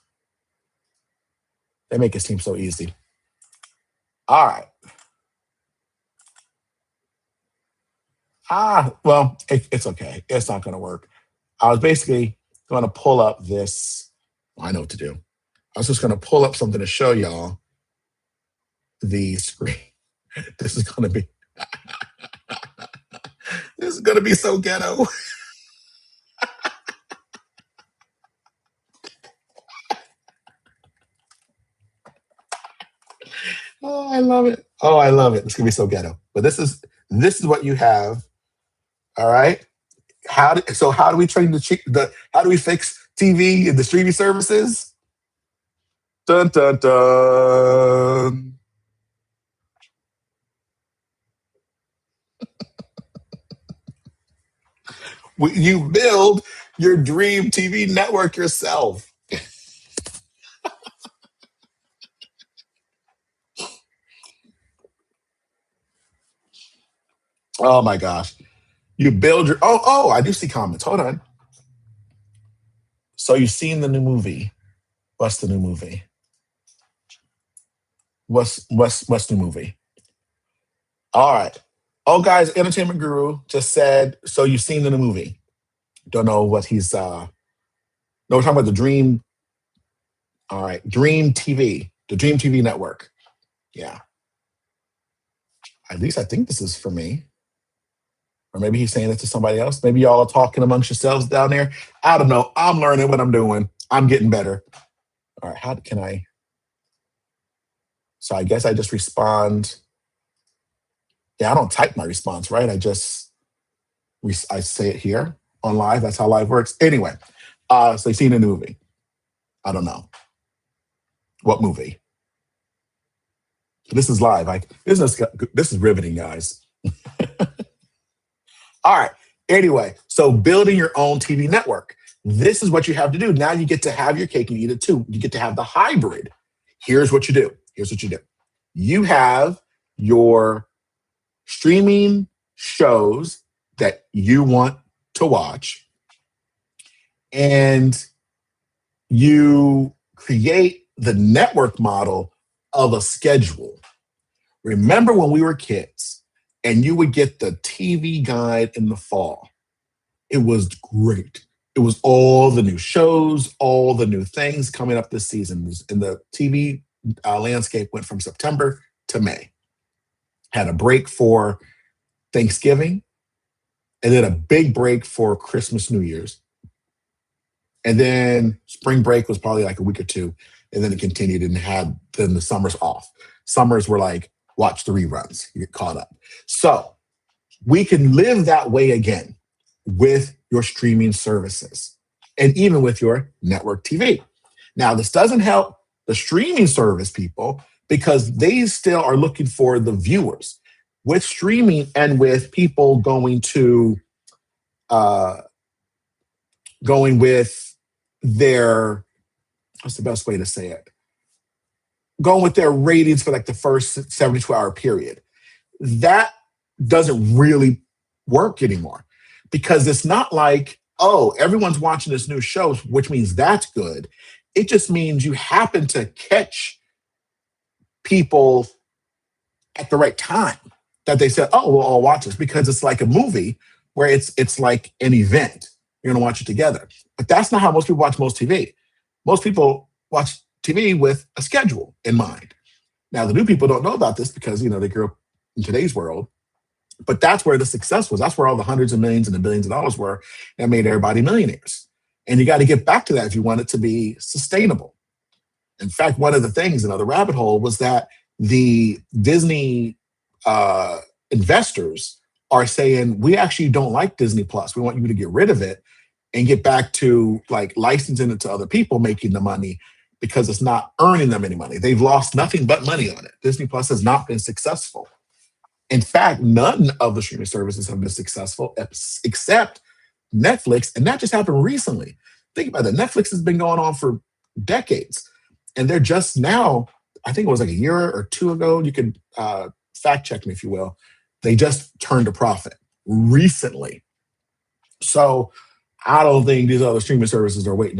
they make it seem so easy. All right. Well, it's okay. It's not going to work. I was basically going to pull up this. I know what to do. I was just going to pull up something to show y'all the screen. This is going to be, this is going to be so ghetto. Oh, I love it. Oh, I love it. It's going to be so ghetto. But this is what you have. All right. How do we train how do we fix TV and the streaming services? Dun dun dun. You build your dream TV network yourself. Oh my gosh. You build your I do see comments. Hold on. So you've seen the new movie. What's the new movie? What's the movie? All right. Oh guys, Entertainment Guru just said, so you've seen the new movie. Don't know what he's no, we're talking about the Dream. All right, Dream TV, the Dream TV network. Yeah. At least I think this is for me. Or maybe he's saying it to somebody else. Maybe y'all are talking amongst yourselves down there. I don't know. I'm learning what I'm doing. I'm getting better. All right, how can I? So I guess I just respond. Yeah, I don't type my response, right? I say it here on live. That's how live works. Anyway, so you've seen a movie. I don't know. What movie? This is live. This is riveting, guys. All right. Anyway, so building your own TV network. This is what you have to do. Now you get to have your cake and eat it too. You get to have the hybrid. Here's what you do. You have your streaming shows that you want to watch, and you create the network model of a schedule. Remember when we were kids and you would get the TV guide in the fall? It was great. It was all the new shows, all the new things coming up this season. And the TV landscape went from September to May. Had a break for Thanksgiving, and then a big break for Christmas, New Year's. And then spring break was probably like a week or two. And then it continued and then the summers off. Summers were like, watch the reruns, you get caught up. So we can live that way again with your streaming services and even with your network TV. Now, this doesn't help the streaming service people because they still are looking for the viewers. With streaming and with people going with their, what's the best way to say it? Going with their ratings for like the first 72-hour period. That doesn't really work anymore because it's not like, oh, everyone's watching this new show, which means that's good. It just means you happen to catch people at the right time that they said, oh, we'll all watch this, because it's like a movie where it's like an event. You're going to watch it together. But that's not how most people watch most TV. Most people watch TV with a schedule in mind. Now, the new people don't know about this because, they grew up in today's world. But that's where the success was. That's where all the hundreds of millions and the billions of dollars were that made everybody millionaires. And you got to get back to that if you want it to be sustainable. In fact, one of the things, the rabbit hole, was that the Disney investors are saying, we actually don't like Disney Plus. We want you to get rid of it and get back to like licensing it to other people making the money, because it's not earning them any money. They've lost nothing but money on it. Disney Plus has not been successful. In fact, none of the streaming services have been successful except Netflix, and that just happened recently. Think about it. Netflix has been going on for decades, and they're just now, I think it was like a year or two ago, you can fact check me if you will, they just turned a profit recently. So I don't think these other streaming services are waiting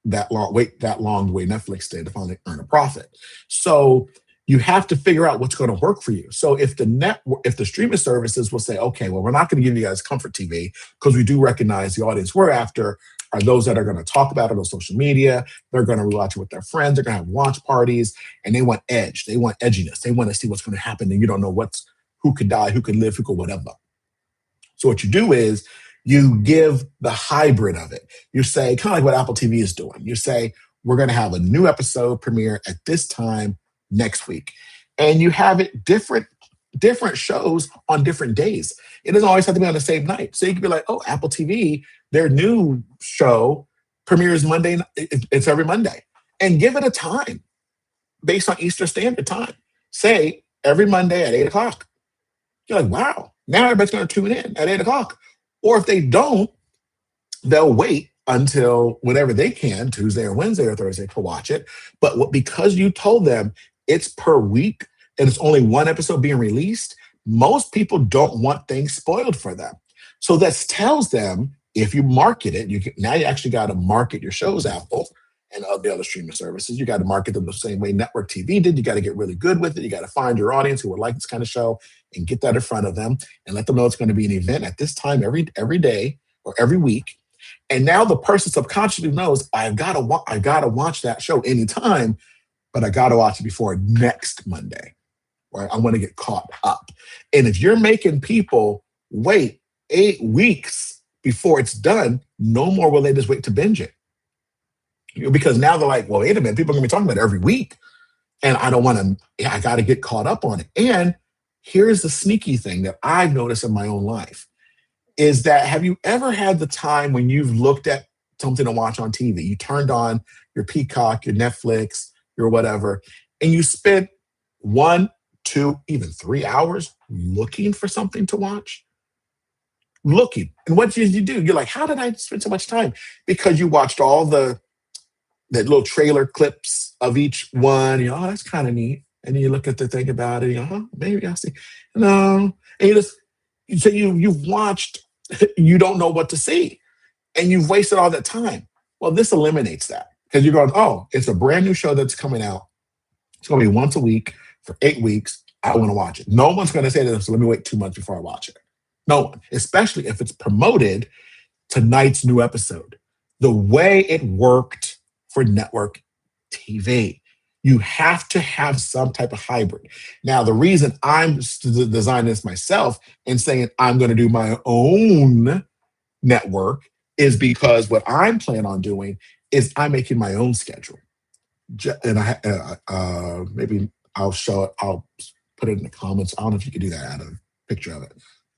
that long the way Netflix did to finally earn a profit. So you have to figure out what's going to work for you. So if the streaming services will say, okay, well, we're not going to give you guys comfort TV because we do recognize the audience we're after are those that are going to talk about it on social media. They're going to rewatch it with their friends. They're going to have watch parties, and they want edge. They want edginess. They want to see what's going to happen, and you don't know who could die, who could live, who could whatever. So what you do is you give the hybrid of it. You say, kind of like what Apple TV is doing. You say, we're going to have a new episode premiere at this time next week. And you have it different shows on different days. It doesn't always have to be on the same night. So you can be like, oh, Apple TV, their new show premieres Monday. It's every Monday. And give it a time based on Eastern Standard Time. Say every Monday at 8 o'clock. You're like, wow, now everybody's going to tune in at 8 o'clock. Or if they don't, they'll wait until whenever they can, Tuesday or Wednesday or Thursday, to watch it. But because you told them it's per week and it's only one episode being released, most people don't want things spoiled for them. So that tells them, if you market it, now you actually got to market your shows, Apple and the other streaming services. You got to market them the same way network TV did. You got to get really good with it. You got to find your audience who would like this kind of show and get that in front of them and let them know it's going to be an event at this time every day or every week. And now the person subconsciously knows, I've got to watch that show anytime, but I got to watch it before next Monday, right? I want to get caught up. And if you're making people wait 8 weeks before it's done, no more will they just wait to binge it. Because now they're like, well, wait a minute, people are going to be talking about it every week. And I don't want to, yeah, I got to get caught up on it. And here's the sneaky thing that I've noticed in my own life is that have you ever had the time when you've looked at something to watch on TV? You turned on your Peacock, your Netflix, your whatever, and you spent 1, 2, even 3 hours looking for something to watch? Looking. And what did you do? You're like, how did I spend so much time? Because you watched all the little trailer clips of each one. You know, oh, that's kind of neat. And then you look at the thing about it, you go, oh, maybe I'll see. No. And you just, so you've watched, you don't know what to see. And you've wasted all that time. Well, this eliminates that because you're going, oh, it's a brand new show that's coming out. It's going to be once a week for 8 weeks. I want to watch it. No one's going to say to them, so let me wait 2 months before I watch it. No one, especially if it's promoted tonight's new episode. The way it worked for network TV, you have to have some type of hybrid. Now, the reason I'm designing this myself and saying I'm going to do my own network is because what I'm planning on doing is I'm making my own schedule. And maybe I'll show it. I'll put it in the comments. I don't know if you can do that out of a picture of it,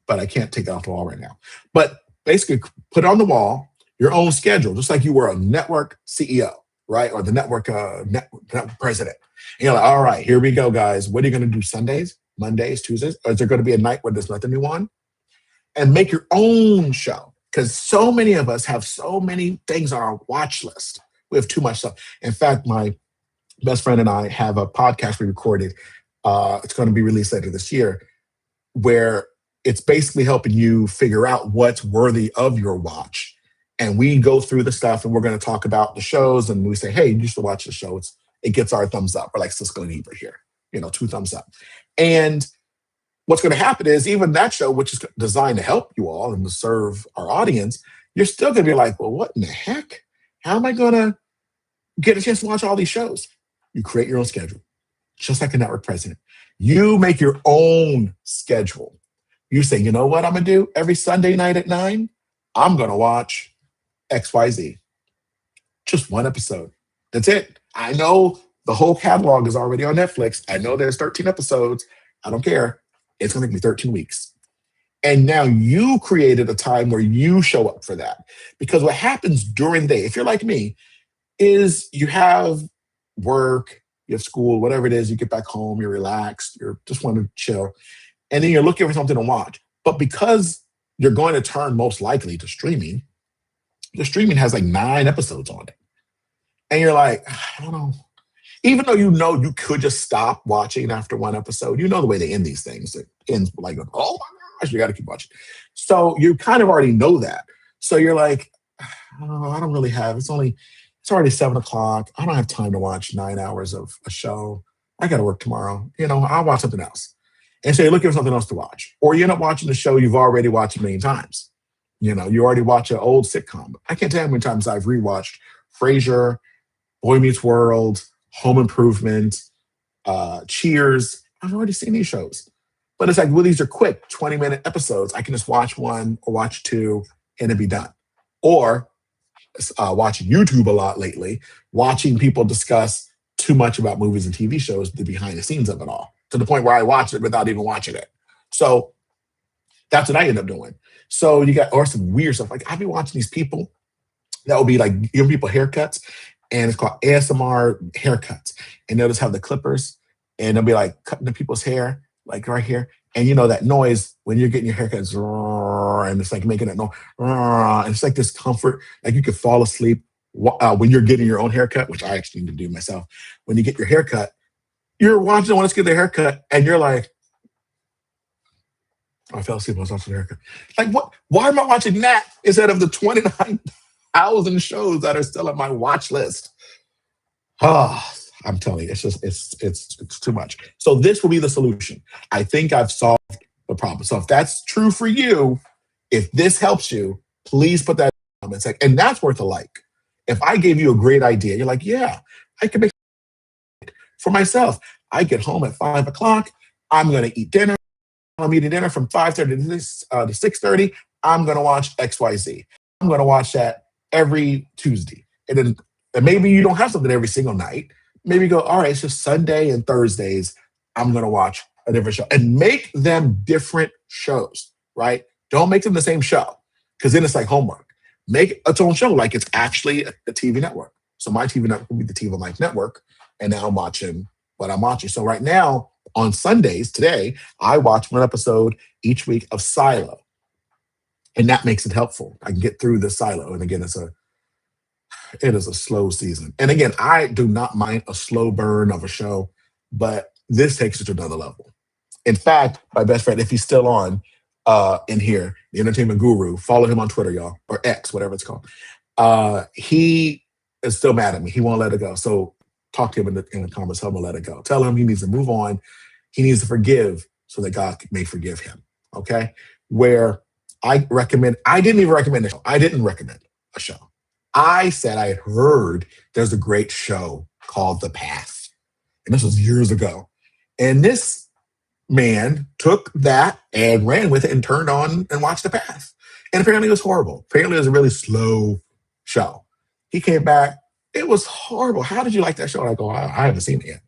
but I can't take it off the wall right now. But basically, put on the wall your own schedule, just like you were a network CEO, right? Or the network president. And you're like, all right, here we go, guys. What are you going to do Sundays, Mondays, Tuesdays? Or is there going to be a night where there's nothing new on? And make your own show. Because so many of us have so many things on our watch list. We have too much stuff. In fact, my best friend and I have a podcast we recorded. It's going to be released later this year, where it's basically helping you figure out what's worthy of your watch. And we go through the stuff and we're going to talk about the shows. And we say, hey, you should watch the show. It gets our thumbs up. We're like Cisco and Ebert here, 2 thumbs up. And what's going to happen is even that show, which is designed to help you all and to serve our audience, you're still going to be like, well, what in the heck? How am I going to get a chance to watch all these shows? You create your own schedule, just like a network president. You make your own schedule. You say, you know what I'm going to do? Every Sunday night at 9, I'm going to watch XYZ. Just one episode. That's it. I know the whole catalog is already on Netflix. I know there's 13 episodes. I don't care. It's going to be 13 weeks. And now you created a time where you show up for that. Because what happens during the day, if you're like me, is you have work, you have school, whatever it is, you get back home, you're relaxed, you're just want to chill, and then you're looking for something to watch. But because you're going to turn most likely to streaming, the streaming has like 9 episodes on it. And you're like, I don't know. Even though you know you could just stop watching after one episode, you know the way they end these things. It ends like, oh my gosh, you got to keep watching. So you kind of already know that. So you're like, oh, I don't really have, it's already 7 o'clock. I don't have time to watch 9 hours of a show. I got to work tomorrow. I'll watch something else. And so you're looking for something else to watch. Or you end up watching the show you've already watched a million times. You already watch an old sitcom. I can't tell you how many times I've rewatched Frasier, Boy Meets World, Home Improvement, Cheers. I've already seen these shows. But it's like, well, these are quick 20-minute episodes. I can just watch 1 or watch 2 and it'd be done. Or watching YouTube a lot lately, watching people discuss too much about movies and TV shows, the behind the scenes of it all, to the point where I watch it without even watching it. So that's what I end up doing. So you got, or some weird stuff. Like I've been watching these people that will be like giving people haircuts, and it's called ASMR haircuts. And they'll just have the clippers and they'll be like cutting the people's hair, like right here. And that noise when you're getting your haircut, and it's like making that noise. And it's like this comfort, like you could fall asleep when you're getting your own haircut, which I actually need to do myself. When you get your haircut, you're watching someone else get their haircut, and you're like, I fell asleep. I was watching the haircut. Like, what? Why am I watching that instead of the 29,000 shows that are still on my watch list? Oh, I'm telling you, it's too much. So this will be the solution. I think I've solved the problem. So if that's true for you, if this helps you, please put that in the comments. And that's worth a like. If I gave you a great idea, you're like, yeah, I can make it for myself. I get home at 5 o'clock. I'm going to eat dinner. I'm eating dinner from 5:30 to 6:30. I'm going to watch XYZ. I'm going to watch that every Tuesday. And maybe you don't have something every single night. maybe go, all right, it's just Sunday and Thursdays. I'm going to watch a different show and make them different shows, right? Don't make them the same show because then it's like homework. Make its own show like it's actually a TV network. So my TV network will be the TiVoMike network. And now I'm watching what I'm watching. So right now on Sundays, today, I watch one episode each week of Silo. And that makes it helpful. I can get through the Silo. And again, it is a slow season. And again, I do not mind a slow burn of a show, but this takes it to another level. In fact, my best friend, if he's still on in here, the entertainment guru, follow him on Twitter, y'all, or X, whatever it's called. He is still mad at me. He won't let it go. So talk to him in the comments, help him let it go. Tell him he needs to move on. He needs to forgive so that God may forgive him. Okay? Where I didn't even recommend a show. I didn't recommend a show. I said I had heard there's a great show called The Path. And this was years ago. And this man took that and ran with it and turned on and watched The Path. And apparently it was horrible. Apparently it was a really slow show. He came back. It was horrible. How did you like that show? And I go, I haven't seen it yet.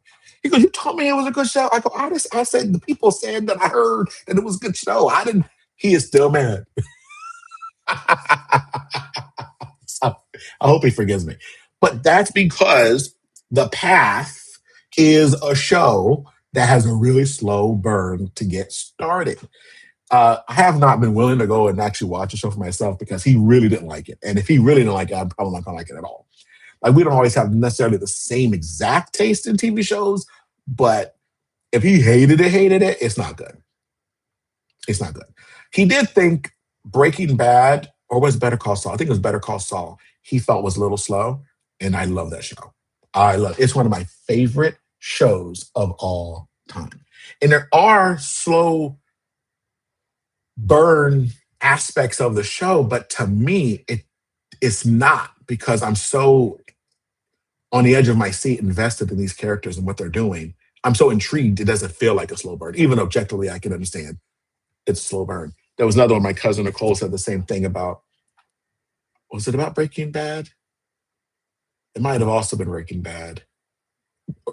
He goes, you told me it was a good show. I go, I said the people said that I heard that it was a good show. I didn't. He is still mad. So, I hope he forgives me. But that's because The Path is a show that has a really slow burn to get started. I have not been willing to go and actually watch a show for myself because he really didn't like it. And if he really didn't like it, I'm probably not going to like it at all. Like, we don't always have necessarily the same exact taste in TV shows, but if he hated it, it's not good. It's not good. He did think Breaking Bad, or was it Better Call Saul? I think it was Better Call Saul. He felt was a little slow, and I love that show. It's one of my favorite shows of all time. And there are slow burn aspects of the show, but to me, it's not, because I'm so on the edge of my seat, invested in these characters and what they're doing. I'm so intrigued, it doesn't feel like a slow burn. Even objectively, I can understand it's a slow burn. There was another one, my cousin Nicole said the same thing about, was it about Breaking Bad? It might have also been Breaking Bad.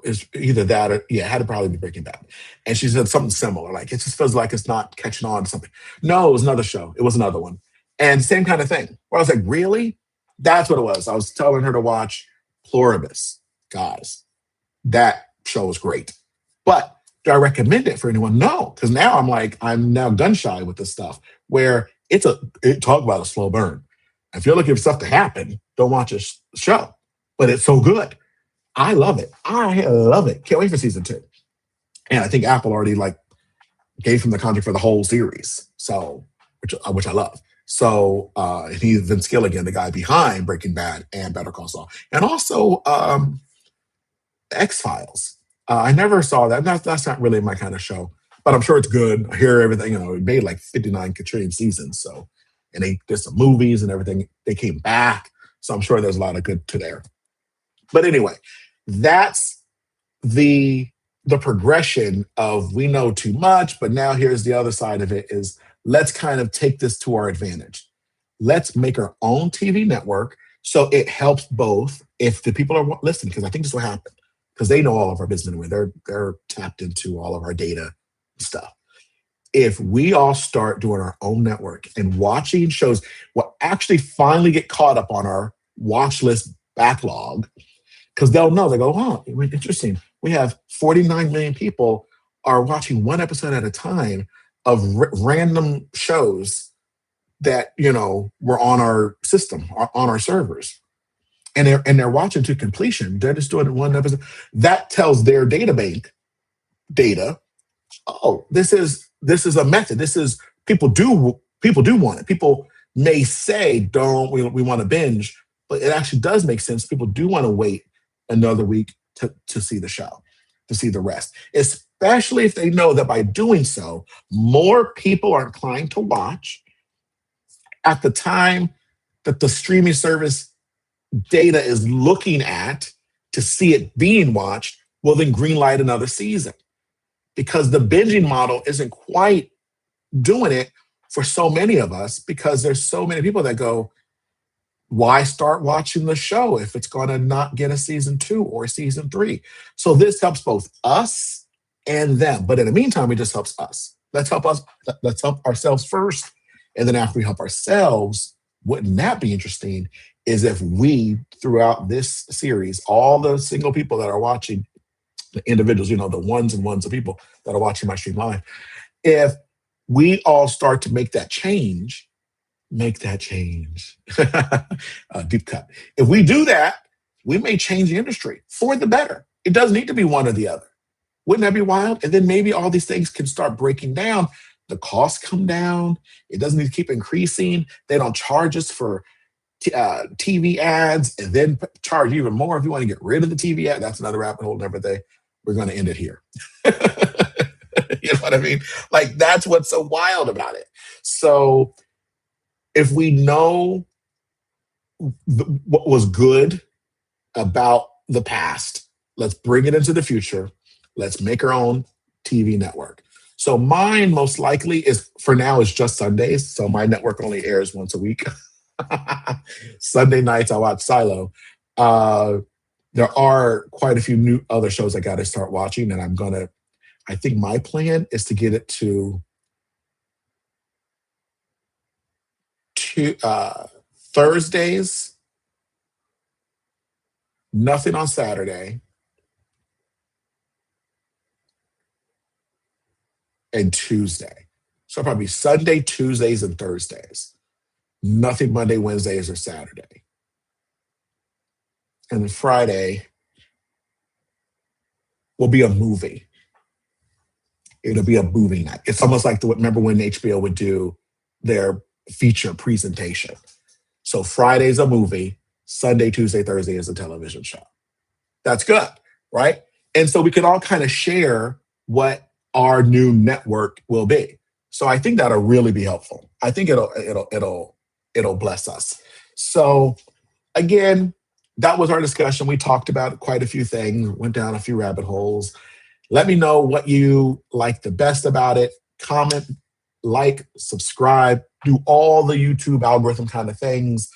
It's either that or, yeah, it had to probably be Breaking Bad. And she said something similar, like, it just feels like it's not catching on to something. No, it was another show. It was another one. And same kind of thing. Where I was like, really? That's what it was. I was telling her to watch Pluribus. Guys, that show was great. But do I recommend it for anyone? No, because now I'm now gun shy with this stuff, where talk about a slow burn. If you're looking for stuff to happen, don't watch a show. But it's so good. I love it. I love it. Can't wait for season 2. And I think Apple already gave him the contract for the whole series. So, which I love. So, he's Vince Gilligan, the guy behind Breaking Bad and Better Call Saul, and also X-Files. I never saw that. That's not really my kind of show, but I'm sure it's good. I hear everything. It made like 59 quadrillion seasons. So, and they did some movies and everything. They came back. So I'm sure there's a lot of good to there. But anyway, that's the progression of, we know too much, but now here's the other side of it is, let's kind of take this to our advantage. Let's make our own TV network so it helps both if the people are listening, because I think this will happen, because they know all of our business anyway. They're tapped into all of our data stuff. If we all start doing our own network and watching shows, we'll actually finally get caught up on our watch list backlog, because they'll know. They go, oh, interesting. We have 49 million people are watching one episode at a time of random shows that, were on our system, on our servers. And they're watching to completion. They're just doing one episode. That tells their data, oh, this is a method. This is, people do want it. People may say, we want to binge, but it actually does make sense. People do want to wait another week to see the show, to see the rest, especially if they know that by doing so, more people are inclined to watch at the time that the streaming service data is looking at to see it being watched. Will then greenlight another season, because the binging model isn't quite doing it for so many of us, because there's so many people that go, Why start watching the show if it's going to not get a season 2 or season 3? So this helps both us and them. But in the meantime, it just helps us. Let's help us. Let's help ourselves first. And then after we help ourselves, wouldn't that be interesting? Is if we, throughout this series, all the single people that are watching, the individuals, the ones and ones of people that are watching my stream live, if we all start to make that change. Deep cut. If we do that, we may change the industry for the better. It doesn't need to be one or the other. Wouldn't that be wild? And then maybe all these things can start breaking down. The costs come down. It doesn't need to keep increasing. They don't charge us for TV ads and then charge even more if you want to get rid of the TV ad. That's another rabbit hole and everything. We're going to end it here. You know what I mean? Like, that's what's so wild about it. So if we know what was good about the past, let's bring it into the future. Let's make our own TV network. So mine most likely is, for now, is just Sundays. So my network only airs once a week. Sunday nights, I watch Silo. There are quite a few new other shows I got to start watching, and I think my plan is to get it to Thursdays, nothing on Saturday, and Tuesday. So probably Sunday, Tuesdays, and Thursdays. Nothing Monday, Wednesdays, or Saturday. And then Friday will be a movie. It'll be a movie night. It's almost like remember when HBO would do their feature presentation. So Friday's a movie, Sunday, Tuesday, Thursday is a television show. That's good, right? And so we can all kind of share what our new network will be. So I think that'll really be helpful. I think it'll bless us. So again, that was our discussion. We talked about quite a few things, went down a few rabbit holes. Let me know what you like the best about it. Comment, like, subscribe, do all the YouTube algorithm kind of things,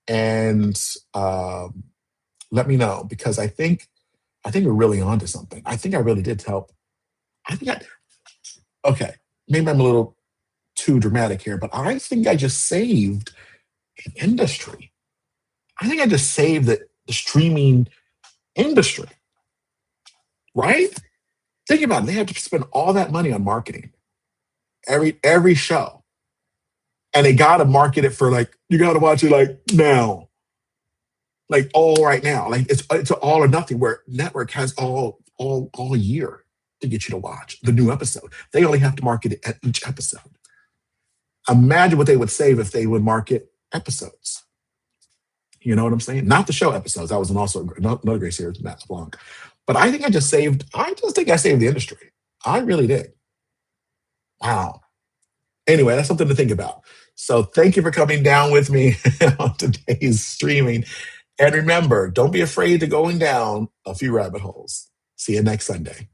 and let me know, because I think we're really onto something. I think I really did help. Okay, maybe I'm a little too dramatic here, but I think I just saved an industry. I think I just saved the streaming industry, right? Think about it. They have to spend all that money on marketing every show, and they got to market it for, like, you got to watch it like now, like all right now, like it's all or nothing. Where network has all year to get you to watch the new episode. They only have to market it at each episode. Imagine what they would save if they would market episodes. You know what I'm saying? Not the show episodes. That was also another great series, Matt LeBlanc. But I think I saved the industry. I really did. Wow. Anyway, that's something to think about. So thank you for coming down with me on today's streaming. And remember, don't be afraid to going down a few rabbit holes. See you next Sunday.